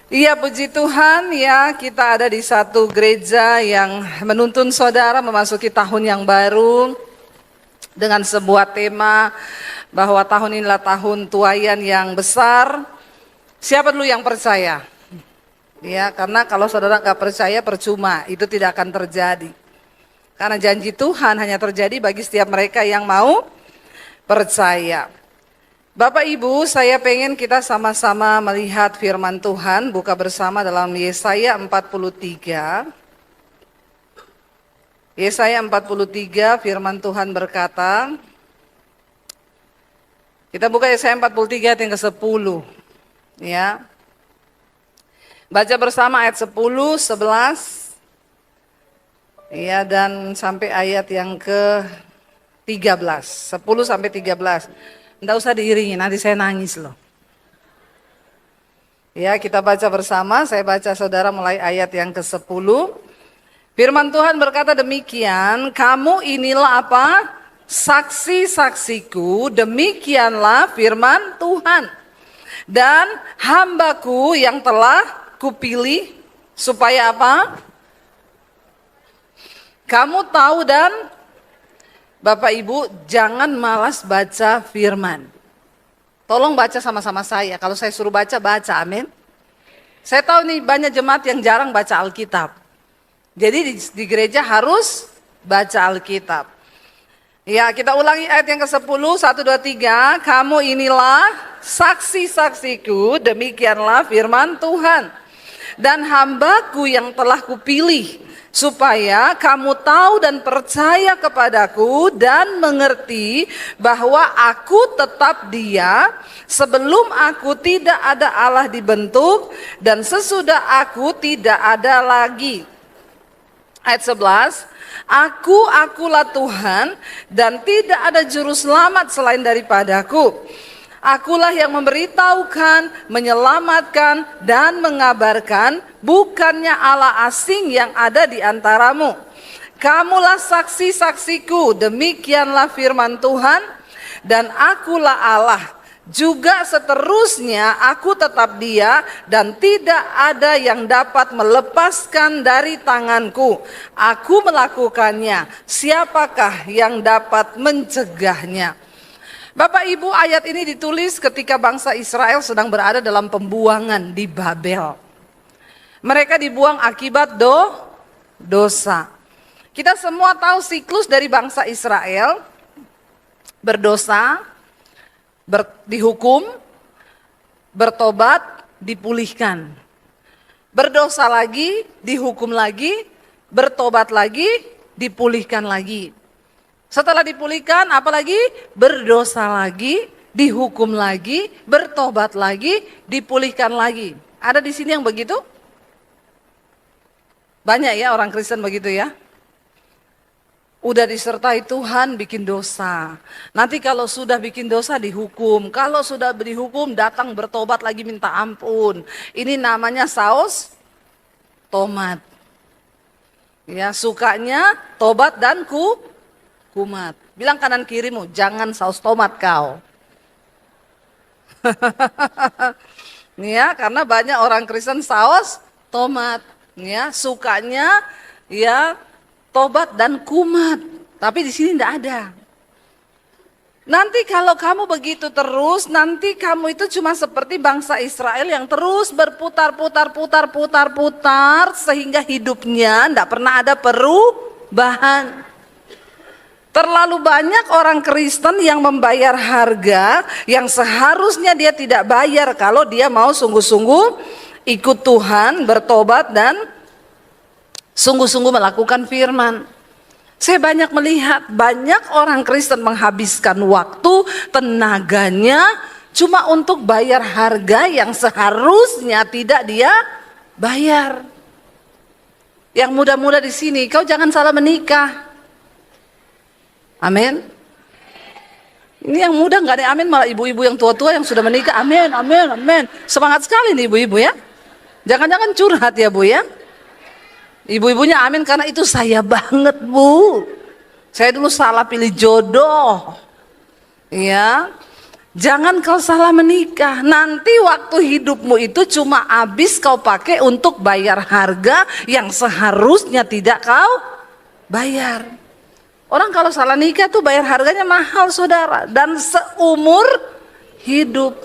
Iya, puji Tuhan ya, kita ada di satu gereja yang menuntun saudara memasuki tahun yang baru dengan sebuah tema bahwa tahun inilah tahun tuaian yang besar. Siapa dulu yang percaya? Ya, karena kalau saudara nggak percaya percuma, itu tidak akan terjadi. Karena janji Tuhan hanya terjadi bagi setiap mereka yang mau percaya. Bapak Ibu, saya pengen kita sama-sama melihat firman Tuhan, buka bersama dalam Yesaya 43. Yesaya 43, firman Tuhan berkata, kita buka Yesaya 43 ayat yang ke-10. Ya. Baca bersama ayat 10, 11. Ya, dan sampai ayat yang ke-13. 10 sampai 13. Nggak usah diiringi, nanti saya nangis loh. Ya, kita baca bersama, saya baca saudara mulai ayat yang ke-10. Firman Tuhan berkata demikian, kamu inilah apa? Saksi-saksiku, demikianlah firman Tuhan. Dan hambaku yang telah kupilih, supaya apa? Kamu tahu dan Bapak Ibu, jangan malas baca firman. Tolong baca sama-sama saya. Kalau saya suruh baca, baca, amin. Saya tahu nih banyak jemaat yang jarang baca Alkitab. Jadi di gereja harus baca Alkitab. Ya, kita ulangi ayat yang ke-10, 1, 2, 3. Kamu inilah saksi-saksiku, demikianlah firman Tuhan. Dan hambaku yang telah kupilih, supaya kamu tahu dan percaya kepadaku dan mengerti bahwa aku tetap Dia, sebelum aku tidak ada Allah dibentuk dan sesudah aku tidak ada lagi. Ayat 11, akulah Tuhan dan tidak ada juru selamat selain daripadaku. Akulah yang memberitahukan, menyelamatkan, dan mengabarkan, bukannya Allah asing yang ada di antaramu. Kamulah saksi-saksiku, demikianlah firman Tuhan, dan akulah Allah. Juga seterusnya aku tetap Dia, dan tidak ada yang dapat melepaskan dari tanganku. Aku melakukannya, siapakah yang dapat mencegahnya? Bapak Ibu, ayat ini ditulis ketika bangsa Israel sedang berada dalam pembuangan di Babel. Mereka dibuang akibat dosa. Kita semua tahu siklus dari bangsa Israel: berdosa, dihukum, bertobat, dipulihkan. Berdosa lagi, dihukum lagi, bertobat lagi, dipulihkan lagi. Setelah dipulihkan, apalagi berdosa lagi, dihukum lagi, bertobat lagi, dipulihkan lagi. Ada di sini yang begitu? Banyak ya orang Kristen begitu ya. Udah disertai Tuhan bikin dosa. Nanti kalau sudah bikin dosa dihukum. Kalau sudah dihukum datang bertobat lagi minta ampun. Ini namanya saus tomat. Ya, sukanya tobat dan kumat. Bilang kanan kirimu, jangan saus tomat kau. Ya, karena banyak orang Kristen saus tomat. Ya, sukanya ya tobat dan kumat. Tapi di sini tidak ada. Nanti kalau kamu begitu terus, nanti kamu itu cuma seperti bangsa Israel yang terus berputar sehingga hidupnya tidak pernah ada perubahan. Terlalu banyak orang Kristen yang membayar harga yang seharusnya dia tidak bayar kalau dia mau sungguh-sungguh ikut Tuhan, bertobat dan sungguh-sungguh melakukan firman. Saya banyak melihat banyak orang Kristen menghabiskan waktu, tenaganya cuma untuk bayar harga yang seharusnya tidak dia bayar. Yang muda-muda di sini, kau jangan salah menikah. Amin. Ini yang muda nggak ada amin, malah ibu-ibu yang tua-tua yang sudah menikah. Amin, amin, amin. Semangat sekali nih ibu-ibu ya. Jangan-jangan curhat ya Bu ya. Ibu-ibunya amin karena itu saya banget Bu. Saya dulu salah pilih jodoh. Ya. Jangan kau salah menikah. Nanti waktu hidupmu itu cuma habis kau pakai untuk bayar harga yang seharusnya tidak kau bayar. Orang kalau salah nikah tuh bayar harganya mahal saudara. Dan seumur hidup.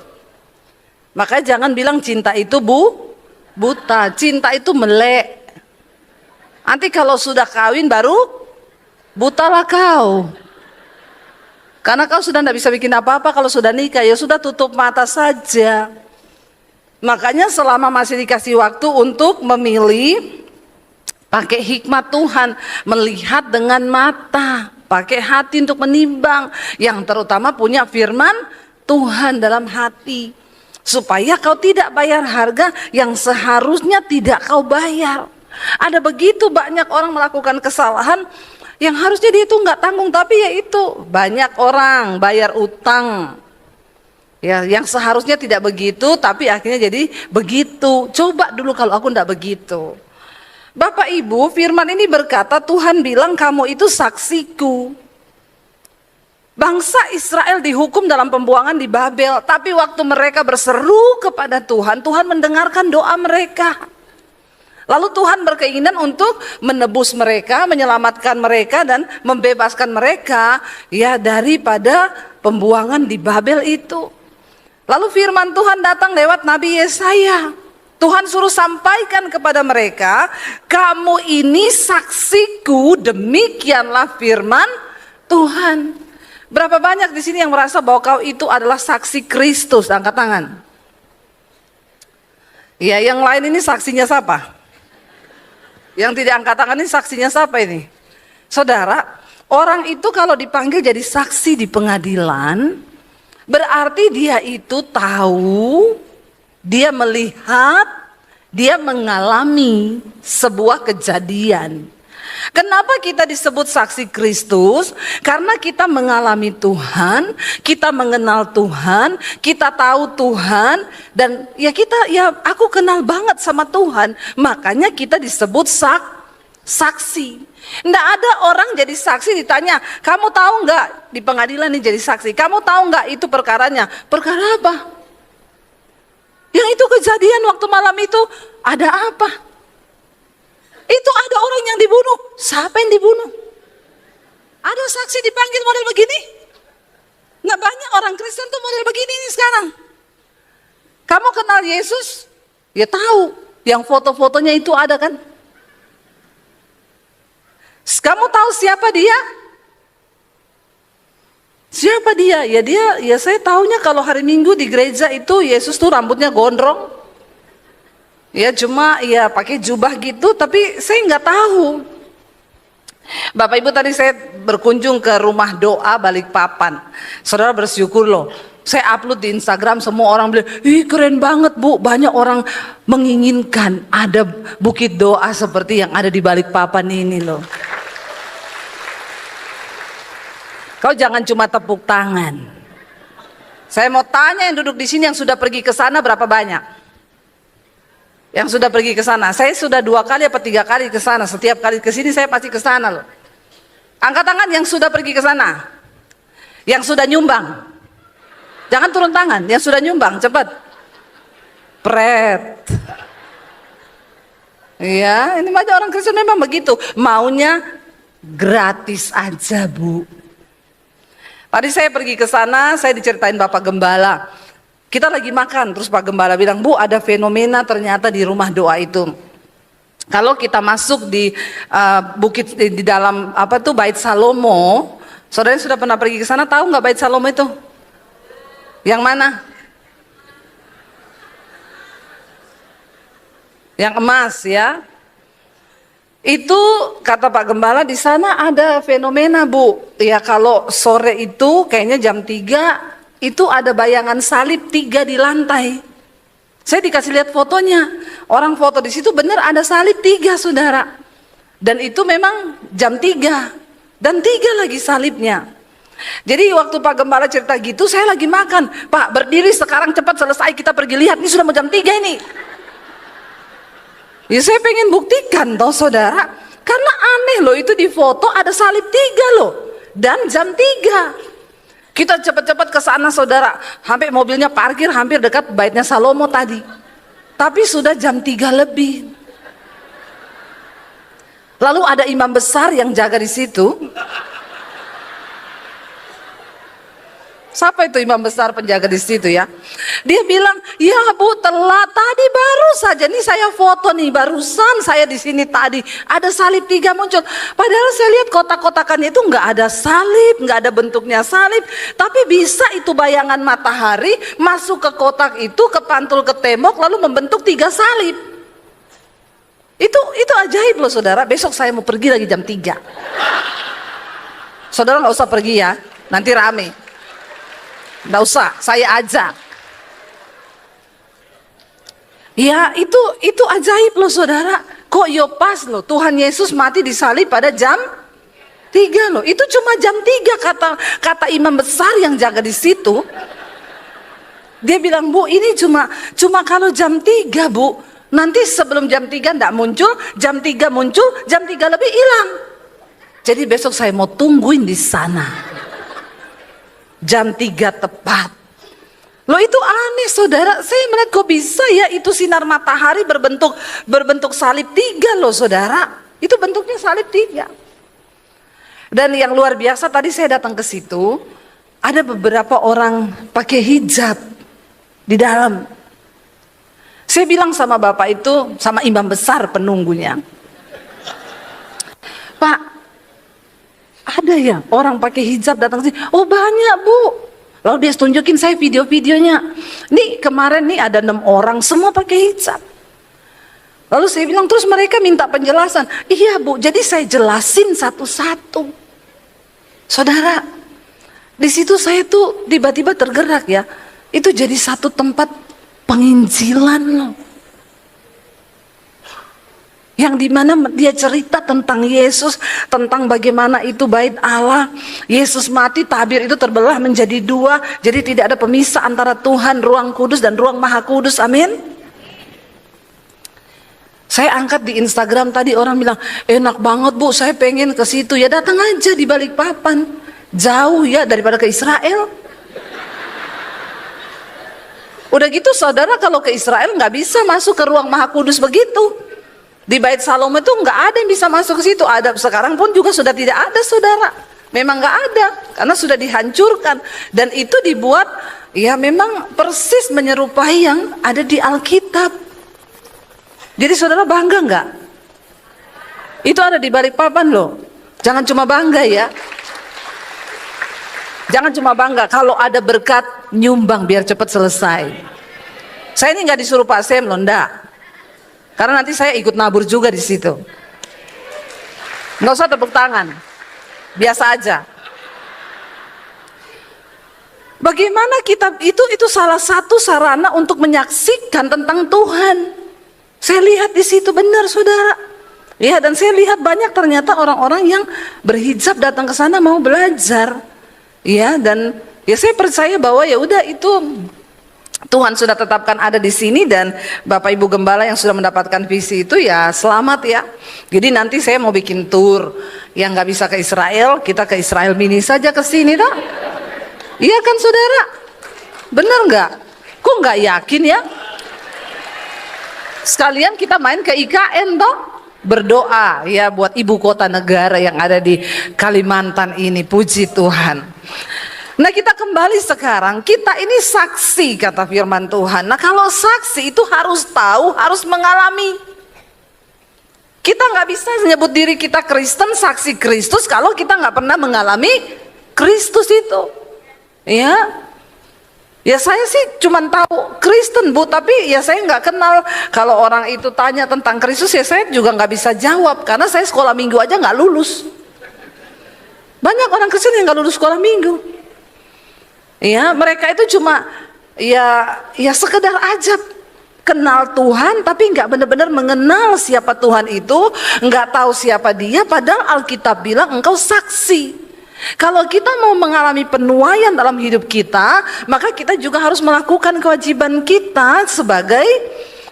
Makanya jangan bilang cinta itu buta. Cinta itu melek. Nanti kalau sudah kawin baru butalah kau. Karena kau sudah tidak bisa bikin apa-apa kalau sudah nikah, ya sudah tutup mata saja. Makanya selama masih dikasih waktu untuk memilih, pakai hikmat Tuhan, melihat dengan mata, pakai hati untuk menimbang, yang terutama punya firman Tuhan dalam hati. Supaya kau tidak bayar harga yang seharusnya tidak kau bayar. Ada begitu banyak orang melakukan kesalahan yang harusnya dia itu nggak tanggung, tapi ya itu banyak orang bayar utang ya yang seharusnya tidak begitu, tapi akhirnya jadi begitu. Coba dulu kalau aku nggak begitu. Bapak Ibu, firman ini berkata Tuhan bilang kamu itu saksiku. Bangsa Israel dihukum dalam pembuangan di Babel, tapi waktu mereka berseru kepada Tuhan, Tuhan mendengarkan doa mereka. Lalu Tuhan berkeinginan untuk menebus mereka, menyelamatkan mereka dan membebaskan mereka ya daripada pembuangan di Babel itu. Lalu firman Tuhan datang lewat Nabi Yesaya. Tuhan suruh sampaikan kepada mereka, kamu ini saksiku, demikianlah firman Tuhan. Berapa banyak di sini yang merasa bahwa kau itu adalah saksi Kristus? Angkat tangan. Ya, yang lain ini saksinya siapa? Yang tidak angkat tangan ini saksinya siapa ini? Saudara, orang itu kalau dipanggil jadi saksi di pengadilan, berarti dia itu tahu, dia melihat, dia mengalami sebuah kejadian. Kenapa kita disebut saksi Kristus? Karena kita mengalami Tuhan, kita mengenal Tuhan, kita tahu Tuhan, dan ya aku kenal banget sama Tuhan, makanya kita disebut saksi. Nggak ada orang jadi saksi ditanya, kamu tahu nggak di pengadilan ini jadi saksi? Kamu tahu nggak itu perkaranya? Perkara apa? Yang itu kejadian waktu malam itu ada apa? Itu ada orang yang dibunuh. Siapa yang dibunuh? Ada saksi dipanggil model begini? Nah, banyak orang Kristen tuh model begini nih sekarang. Kamu kenal Yesus? Ya tahu. Yang foto-fotonya itu ada kan? Kamu tahu siapa dia? Siapa dia? Ya saya taunya kalau hari Minggu di gereja itu Yesus tuh rambutnya gondrong. Ya cuma ya pakai jubah gitu, tapi saya nggak tahu. Bapak Ibu, tadi saya berkunjung ke rumah doa Balikpapan. Saudara bersyukur loh. Saya upload di Instagram, semua orang bilang, ih keren banget Bu. Banyak orang menginginkan ada bukit doa seperti yang ada di Balikpapan ini loh. Kau jangan cuma tepuk tangan. Saya mau tanya yang duduk di sini yang sudah pergi ke sana berapa banyak? Yang sudah pergi ke sana. Saya sudah 2 kali atau 3 kali ke sana. Setiap kali ke sini saya pasti ke sana loh. Angkat tangan yang sudah pergi ke sana. Yang sudah nyumbang. Jangan turun tangan, yang sudah nyumbang, cepat. Pret. Iya, ini banyak orang Kristen memang begitu. Maunya gratis aja, Bu. Tadi saya pergi ke sana, saya diceritain Bapak Gembala. Kita lagi makan, terus Pak Gembala bilang, Bu ada fenomena ternyata di rumah doa itu. Kalau kita masuk di bukit di dalam Bait Salomo, saudara sudah pernah pergi ke sana, tahu nggak Bait Salomo itu? Yang mana? Yang emas ya. Itu kata Pak Gembala di sana ada fenomena Bu. Ya kalau sore itu kayaknya jam 3 itu ada bayangan salib 3 di lantai. Saya dikasih lihat fotonya. Orang foto di situ benar ada salib 3 saudara. Dan itu memang jam 3. Dan 3 lagi salibnya. Jadi waktu Pak Gembala cerita gitu, saya lagi makan. Pak berdiri sekarang cepat selesai kita pergi lihat. Ini sudah mau jam 3 ini. Ya saya pengen buktikan toh saudara. Karena aneh loh itu di foto ada salib 3 loh. Dan jam 3. Kita cepat-cepat ke sana saudara, sampai mobilnya parkir hampir dekat baitnya Salomo tadi. Tapi sudah jam 3 lebih. Lalu ada imam besar yang jaga di situ. Siapa itu imam besar penjaga di situ ya? Dia bilang, "Ya Bu, telat tadi baru saja nih saya foto nih, barusan saya di sini tadi ada salib 3 muncul. Padahal saya lihat kotak-kotakan itu nggak ada salib, nggak ada bentuknya salib, tapi bisa itu bayangan matahari masuk ke kotak itu, kepantul ke tembok lalu membentuk 3 salib." Itu ajaib loh saudara. Besok saya mau pergi lagi jam 3. Saudara nggak usah pergi ya, nanti rame. Nggak usah, saya ajak. Ya itu ajaib loh saudara. Kok yo pas loh, Tuhan Yesus mati disalib pada jam 3 loh. Itu cuma jam 3 kata imam besar yang jaga di situ. Dia bilang, "Bu, ini cuma kalau jam 3 Bu. Nanti sebelum jam 3 enggak muncul, jam 3 muncul, jam 3 lebih hilang." Jadi besok saya mau tungguin di sana. Jam 3 tepat. Loh itu aneh saudara. Saya melihat kok bisa ya itu sinar matahari berbentuk salib 3 loh saudara. Itu bentuknya salib 3. Dan yang luar biasa tadi saya datang ke situ, ada beberapa orang pakai hijab di dalam. Saya bilang sama bapak itu, sama imam besar penunggunya, "Pak, ada ya orang pakai hijab datang sini?" "Oh banyak Bu." Lalu dia tunjukin saya video-videonya. "Nih kemarin nih ada 6 orang semua pakai hijab." Lalu saya bilang, terus mereka minta penjelasan. "Iya Bu, jadi saya jelasin satu-satu." Saudara, di situ saya tuh tiba-tiba tergerak ya. Itu jadi satu tempat penginjilan loh. Yang dimana dia cerita tentang Yesus, tentang bagaimana itu bait Allah. Yesus mati, tabir itu terbelah menjadi 2. Jadi tidak ada pemisah antara Tuhan, ruang kudus dan ruang maha kudus. Amin. Saya angkat di Instagram tadi, orang bilang, "Enak banget Bu, saya pengen ke situ." Ya datang aja di Balikpapan. Jauh ya daripada ke Israel. Udah gitu saudara, kalau ke Israel nggak bisa masuk ke ruang maha kudus begitu. Di Bait Salomo itu nggak ada yang bisa masuk ke situ. Ada sekarang pun juga sudah tidak ada saudara. Memang nggak ada karena sudah dihancurkan. Dan itu dibuat ya memang persis menyerupai yang ada di Alkitab. Jadi saudara bangga nggak? Itu ada di Balikpapan loh. Jangan cuma bangga ya. Jangan cuma bangga. Kalau ada berkat nyumbang biar cepat selesai. Saya ini nggak disuruh Pak Sem loh, enggak. Karena nanti saya ikut nabur juga di situ. Nggak usah tepuk tangan, biasa aja. Bagaimana kita itu salah satu sarana untuk menyaksikan tentang Tuhan. Saya lihat di situ benar saudara. Ya, dan saya lihat banyak ternyata orang-orang yang berhijab datang ke sana mau belajar. Ya, dan ya saya percaya bahwa ya udah itu Tuhan sudah tetapkan ada di sini, dan Bapak Ibu Gembala yang sudah mendapatkan visi itu ya selamat ya. Jadi nanti saya mau bikin tour, yang nggak bisa ke Israel, kita ke Israel mini saja ke sini dah. Iya kan saudara? Bener nggak? Kok nggak yakin ya? Sekalian kita main ke IKN toh, berdoa ya buat ibu kota negara yang ada di Kalimantan ini. Puji Tuhan. Nah kita kembali sekarang, kita ini saksi kata firman Tuhan. Nah kalau saksi itu harus tahu, harus mengalami. Kita nggak bisa menyebut diri kita Kristen, saksi Kristus kalau kita nggak pernah mengalami Kristus itu. Ya saya sih cuma tahu Kristen Bu, tapi ya saya nggak kenal. Kalau orang itu tanya tentang Kristus ya saya juga nggak bisa jawab, karena saya sekolah minggu aja nggak lulus. Banyak orang Kristen yang nggak lulus sekolah minggu. Ya, mereka itu cuma ya sekedar aja kenal Tuhan, tapi nggak benar-benar mengenal siapa Tuhan itu, nggak tahu siapa Dia. Padahal Alkitab bilang engkau saksi. Kalau kita mau mengalami penuaian dalam hidup kita, maka kita juga harus melakukan kewajiban kita sebagai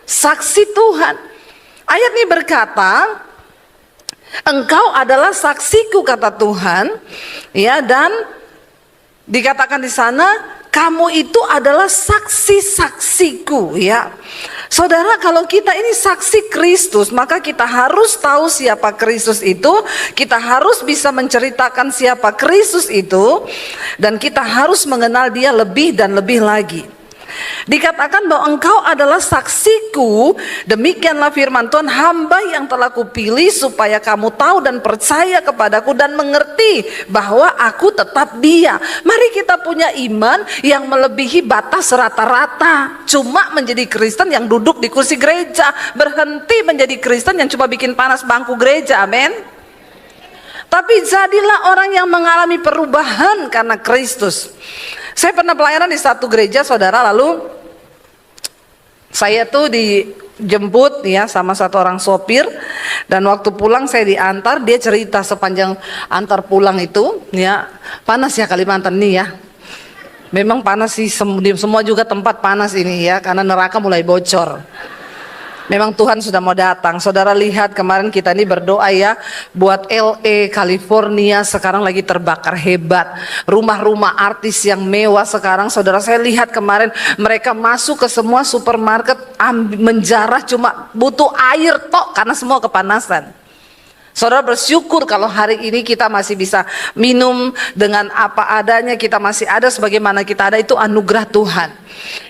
saksi Tuhan. Ayat ini berkata, engkau adalah saksiku kata Tuhan, ya, dan Dikatakan di sana, kamu itu adalah saksi-saksiku, ya. Saudara, kalau kita ini saksi Kristus, maka kita harus tahu siapa Kristus itu, kita harus bisa menceritakan siapa Kristus itu, dan kita harus mengenal dia lebih dan lebih lagi. Dikatakan bahwa engkau adalah saksiku, demikianlah firman Tuhan, hamba yang telah kupilih supaya kamu tahu dan percaya kepadaku dan mengerti bahwa aku tetap dia. Mari kita punya iman yang melebihi batas rata-rata. Cuma menjadi Kristen yang duduk di kursi gereja, berhenti menjadi Kristen yang cuma bikin panas bangku gereja, amin. Tapi jadilah orang yang mengalami perubahan karena Kristus. Saya pernah pelayanan di satu gereja, saudara, lalu saya tuh dijemput ya sama satu orang sopir, dan waktu pulang saya diantar, dia cerita sepanjang antar pulang itu, ya panas ya Kalimantan nih ya. Memang panas sih, semua juga tempat panas ini ya, karena neraka mulai bocor. Memang Tuhan sudah mau datang. Saudara lihat kemarin kita ini berdoa ya, buat LA, California sekarang lagi terbakar hebat. Rumah-rumah artis yang mewah sekarang, saudara, saya lihat kemarin mereka masuk ke semua supermarket, menjarah cuma butuh air tok karena semua kepanasan. Saudara bersyukur kalau hari ini kita masih bisa minum dengan apa adanya, kita masih ada sebagaimana kita ada, itu anugerah Tuhan.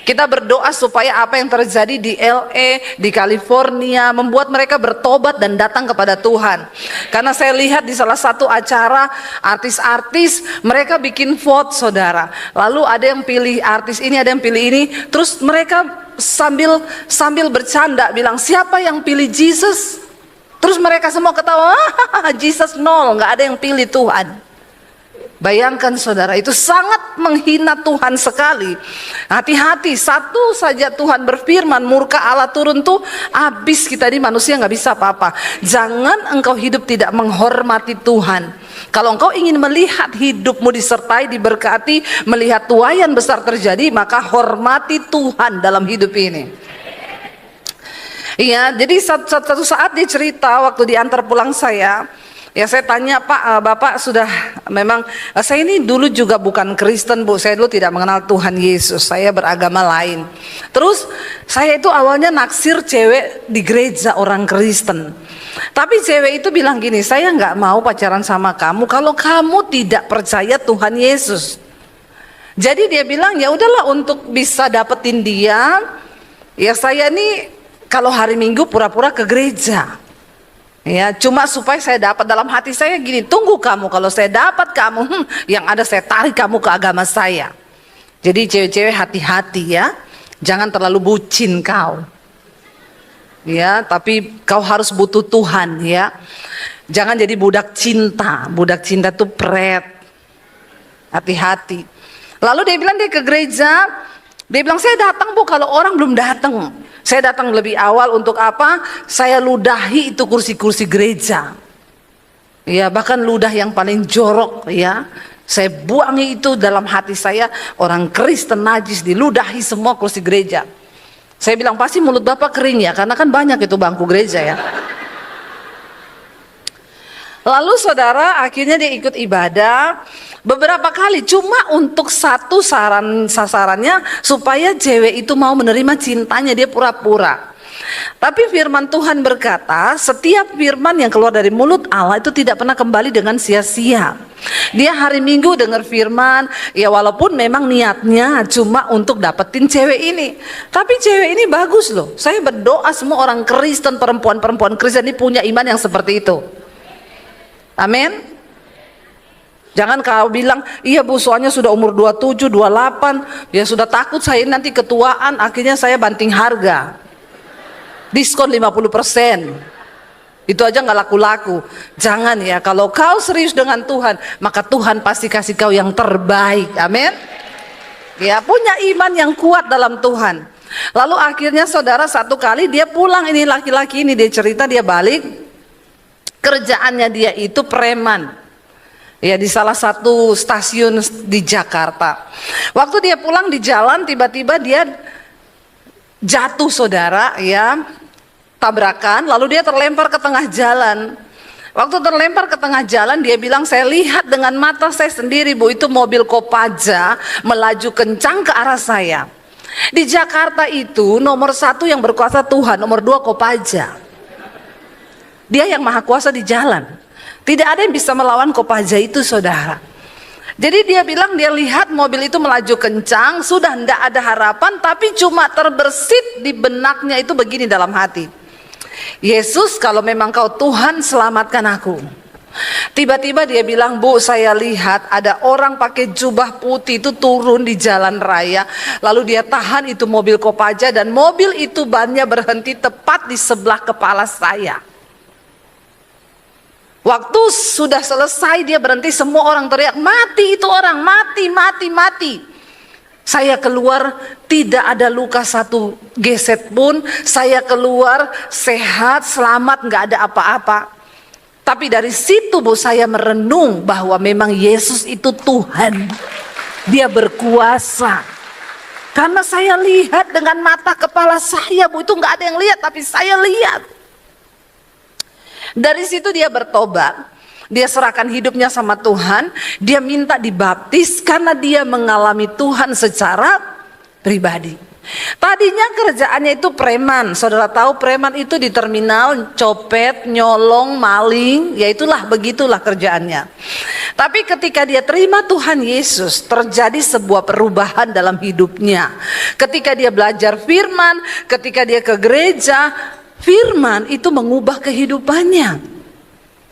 Kita berdoa supaya apa yang terjadi di LA, di California, membuat mereka bertobat dan datang kepada Tuhan. Karena saya lihat di salah satu acara artis-artis, mereka bikin vote, saudara. Lalu ada yang pilih artis ini, ada yang pilih ini, terus mereka sambil bercanda bilang, siapa yang pilih Jesus? Terus mereka semua ketawa, Jesus nol, nggak ada yang pilih Tuhan. Bayangkan saudara, itu sangat menghina Tuhan sekali. Hati-hati, satu saja Tuhan berfirman, murka Allah turun tuh habis kita di manusia nggak bisa apa-apa. Jangan engkau hidup tidak menghormati Tuhan. Kalau engkau ingin melihat hidupmu disertai, diberkati, melihat tuaian besar terjadi, maka hormati Tuhan dalam hidup ini. Iya, jadi satu saat dia cerita waktu diantar pulang saya, ya saya tanya, Pak, Bapak sudah memang, saya ini dulu juga bukan Kristen Bu, saya dulu tidak mengenal Tuhan Yesus, saya beragama lain. Terus saya itu awalnya naksir cewek di gereja orang Kristen. Tapi cewek itu bilang gini, saya nggak mau pacaran sama kamu kalau kamu tidak percaya Tuhan Yesus. Jadi dia bilang, ya udahlah, untuk bisa dapetin dia, ya saya nih kalau hari Minggu pura-pura ke gereja, ya cuma supaya saya dapat. Dalam hati saya gini, tunggu kamu, kalau saya dapat kamu, yang ada saya tarik kamu ke agama saya. Jadi cewek-cewek hati-hati ya, jangan terlalu bucin kau, ya, tapi kau harus butuh Tuhan ya. Jangan jadi budak cinta tuh pret, hati-hati. Lalu dia bilang dia ke gereja, dia bilang saya datang Bu kalau orang belum datang. Saya datang lebih awal untuk apa? Saya ludahi itu kursi-kursi gereja. Ya, bahkan ludah yang paling jorok ya. Saya buangi itu dalam hati saya, orang Kristen najis diludahi semua kursi gereja. Saya bilang pasti mulut Bapak kering ya, karena kan banyak itu bangku gereja ya. Lalu saudara, akhirnya dia ikut ibadah beberapa kali, cuma untuk satu sasarannya supaya cewek itu mau menerima cintanya, dia pura-pura. Tapi firman Tuhan berkata, setiap firman yang keluar dari mulut Allah itu tidak pernah kembali dengan sia-sia. Dia hari Minggu dengar firman, ya walaupun memang niatnya cuma untuk dapetin cewek ini, tapi cewek ini bagus loh. Saya berdoa semua orang Kristen, perempuan-perempuan Kristen ini punya iman yang seperti itu. Amin. Jangan kau bilang, iya Bu soalnya sudah umur 27, 28, ya sudah takut saya nanti ketuaan, akhirnya saya banting harga, diskon 50%, itu aja nggak laku-laku. Jangan ya, kalau kau serius dengan Tuhan, maka Tuhan pasti kasih kau yang terbaik. Amin. Ya, punya iman yang kuat dalam Tuhan. Lalu akhirnya saudara, satu kali dia pulang, ini laki-laki ini dia cerita, dia balik, kerjaannya dia itu preman ya di salah satu stasiun di Jakarta. Waktu dia pulang di jalan, tiba-tiba dia jatuh saudara ya, tabrakan, lalu dia terlempar ke tengah jalan. Waktu terlempar ke tengah jalan, dia bilang, saya lihat dengan mata saya sendiri, Bu, itu mobil Kopaja melaju kencang ke arah saya. Di Jakarta itu nomor 1 yang berkuasa Tuhan, nomor 2 Kopaja. Dia yang maha kuasa di jalan. Tidak ada yang bisa melawan Kopaja itu, saudara. Jadi dia bilang dia lihat mobil itu melaju kencang, sudah tidak ada harapan, tapi cuma terbersit di benaknya itu begini dalam hati. Yesus, kalau memang kau Tuhan, selamatkan aku. Tiba-tiba dia bilang, Bu, saya lihat ada orang pakai jubah putih itu turun di jalan raya. Lalu dia tahan itu mobil Kopaja, dan mobil itu bannya berhenti tepat di sebelah kepala saya. Waktu sudah selesai dia berhenti, semua orang teriak, mati itu orang, mati, mati, mati. Saya keluar tidak ada luka satu geset pun, saya keluar sehat, selamat, nggak ada apa-apa. Tapi dari situ, Bu, saya merenung bahwa memang Yesus itu Tuhan. Dia berkuasa. Karena saya lihat dengan mata kepala saya, Bu, itu nggak ada yang lihat, tapi saya lihat. Dari situ dia bertobat. Dia serahkan hidupnya sama Tuhan. Dia minta dibaptis karena dia mengalami Tuhan secara pribadi. Tadinya kerjaannya itu preman. Saudara tahu preman itu di terminal copet, nyolong, maling. Ya itulah, begitulah kerjaannya. Tapi ketika dia terima Tuhan Yesus, terjadi sebuah perubahan dalam hidupnya. Ketika dia belajar firman, ketika dia ke gereja, firman itu mengubah kehidupannya.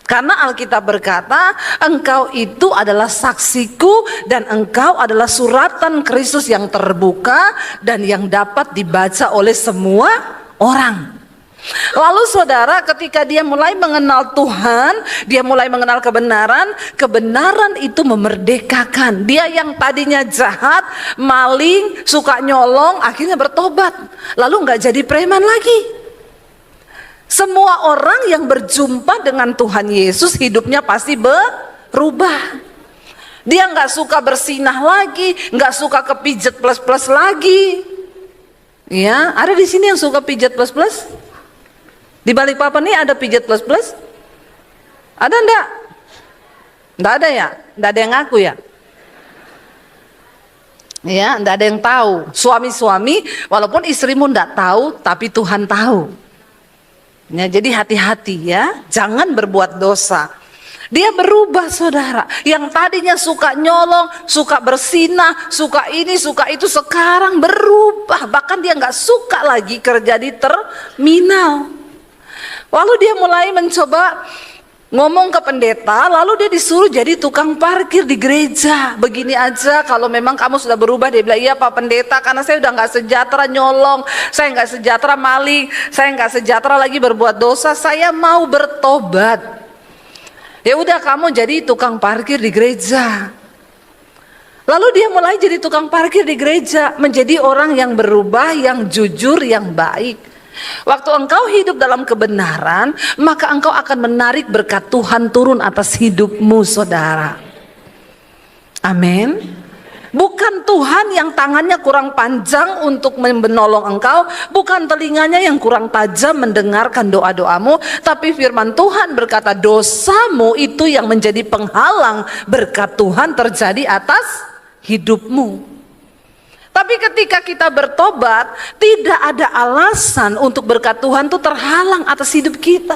Karena Alkitab berkata, engkau itu adalah saksiku dan engkau adalah suratan Kristus yang terbuka dan yang dapat dibaca oleh semua orang. Lalu saudara, ketika dia mulai mengenal Tuhan, dia mulai mengenal kebenaran, kebenaran itu memerdekakan. Dia yang tadinya jahat, maling, suka nyolong, akhirnya bertobat. Lalu gak jadi preman lagi. Semua orang yang berjumpa dengan Tuhan Yesus hidupnya pasti berubah. Dia nggak suka bersinah lagi, nggak suka kepijet plus-plus lagi. Ya, ada di sini yang suka pijat plus-plus? Di Balikpapan nih ada pijat plus-plus? Ada enggak? Enggak ada ya? Enggak ada yang ngaku ya? Ya, enggak ada yang tahu. Suami-suami, walaupun istrimu enggak tahu, tapi Tuhan tahu. Ya, jadi hati-hati ya, jangan berbuat dosa. Dia berubah, saudara. Yang tadinya suka nyolong, suka bersinah, suka ini, suka itu, sekarang berubah. Bahkan dia nggak suka lagi kerja di terminal. Lalu dia mulai mencoba ngomong ke pendeta, lalu dia disuruh jadi tukang parkir di gereja. Begini aja, kalau memang kamu sudah berubah. Dia bilang, iya Pak Pendeta, karena saya udah gak sejahtera nyolong, saya gak sejahtera maling, saya gak sejahtera lagi berbuat dosa, saya mau bertobat. Ya udah, kamu jadi tukang parkir di gereja. Lalu dia mulai jadi tukang parkir di gereja, menjadi orang yang berubah, yang jujur, yang baik. Waktu engkau hidup dalam kebenaran, maka engkau akan menarik berkat Tuhan turun atas hidupmu, saudara. Amin. Bukan Tuhan yang tangannya kurang panjang untuk menolong engkau, bukan telinganya yang kurang tajam mendengarkan doa-doamu, tapi firman Tuhan berkata dosamu itu yang menjadi penghalang berkat Tuhan terjadi atas hidupmu. Tapi ketika kita bertobat, tidak ada alasan untuk berkat Tuhan itu terhalang atas hidup kita.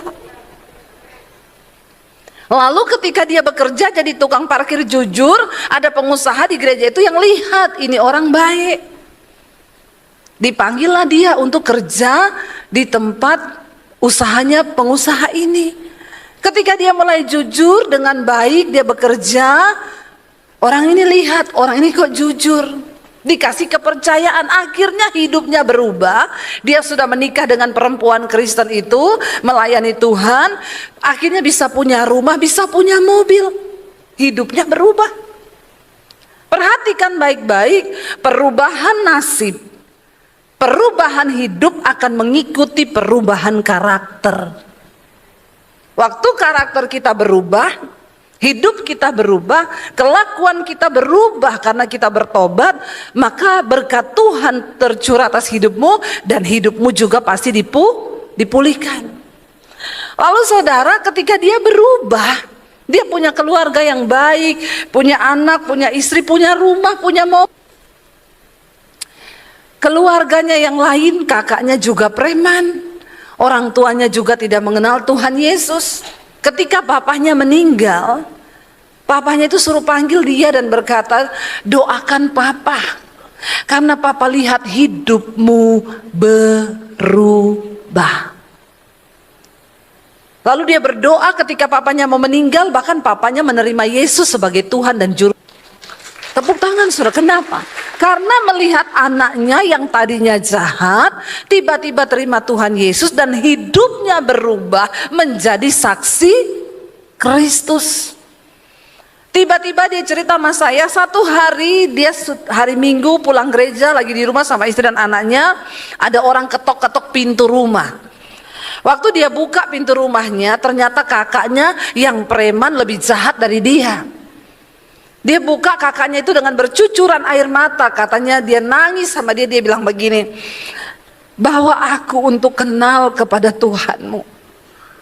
Lalu ketika dia bekerja jadi tukang parkir jujur, ada pengusaha di gereja itu yang lihat ini orang baik. Dipanggillah dia untuk kerja di tempat usahanya pengusaha ini. Ketika dia mulai jujur dengan baik, dia bekerja, orang ini lihat, orang ini kok jujur. Dikasih kepercayaan, akhirnya hidupnya berubah. Dia sudah menikah dengan perempuan Kristen itu, melayani Tuhan, akhirnya bisa punya rumah, bisa punya mobil. Hidupnya berubah. Perhatikan baik-baik, perubahan nasib, perubahan hidup akan mengikuti perubahan karakter. Waktu karakter kita berubah, hidup kita berubah, kelakuan kita berubah karena kita bertobat, maka berkat Tuhan tercurah atas hidupmu dan hidupmu juga pasti dipulihkan. Lalu saudara, ketika dia berubah, dia punya keluarga yang baik, punya anak, punya istri, punya rumah, punya mobil. Keluarganya yang lain, kakaknya juga preman, orang tuanya juga tidak mengenal Tuhan Yesus. Ketika papahnya meninggal, papahnya itu suruh panggil dia dan berkata, doakan papa, karena papa lihat hidupmu berubah. Lalu dia berdoa ketika papanya mau meninggal, bahkan papanya menerima Yesus sebagai Tuhan dan Juru. Tepuk tangan saudara, kenapa? Karena melihat anaknya yang tadinya jahat, tiba-tiba terima Tuhan Yesus dan hidupnya berubah menjadi saksi Kristus. Tiba-tiba dia cerita sama saya, satu hari dia hari Minggu pulang gereja, lagi di rumah sama istri dan anaknya, ada orang ketok-ketok pintu rumah. Waktu dia buka pintu rumahnya, ternyata kakaknya yang preman lebih jahat dari dia. Dia buka, kakaknya itu dengan bercucuran air mata, katanya dia nangis sama dia bilang begini, bawa aku untuk kenal kepada Tuhanmu,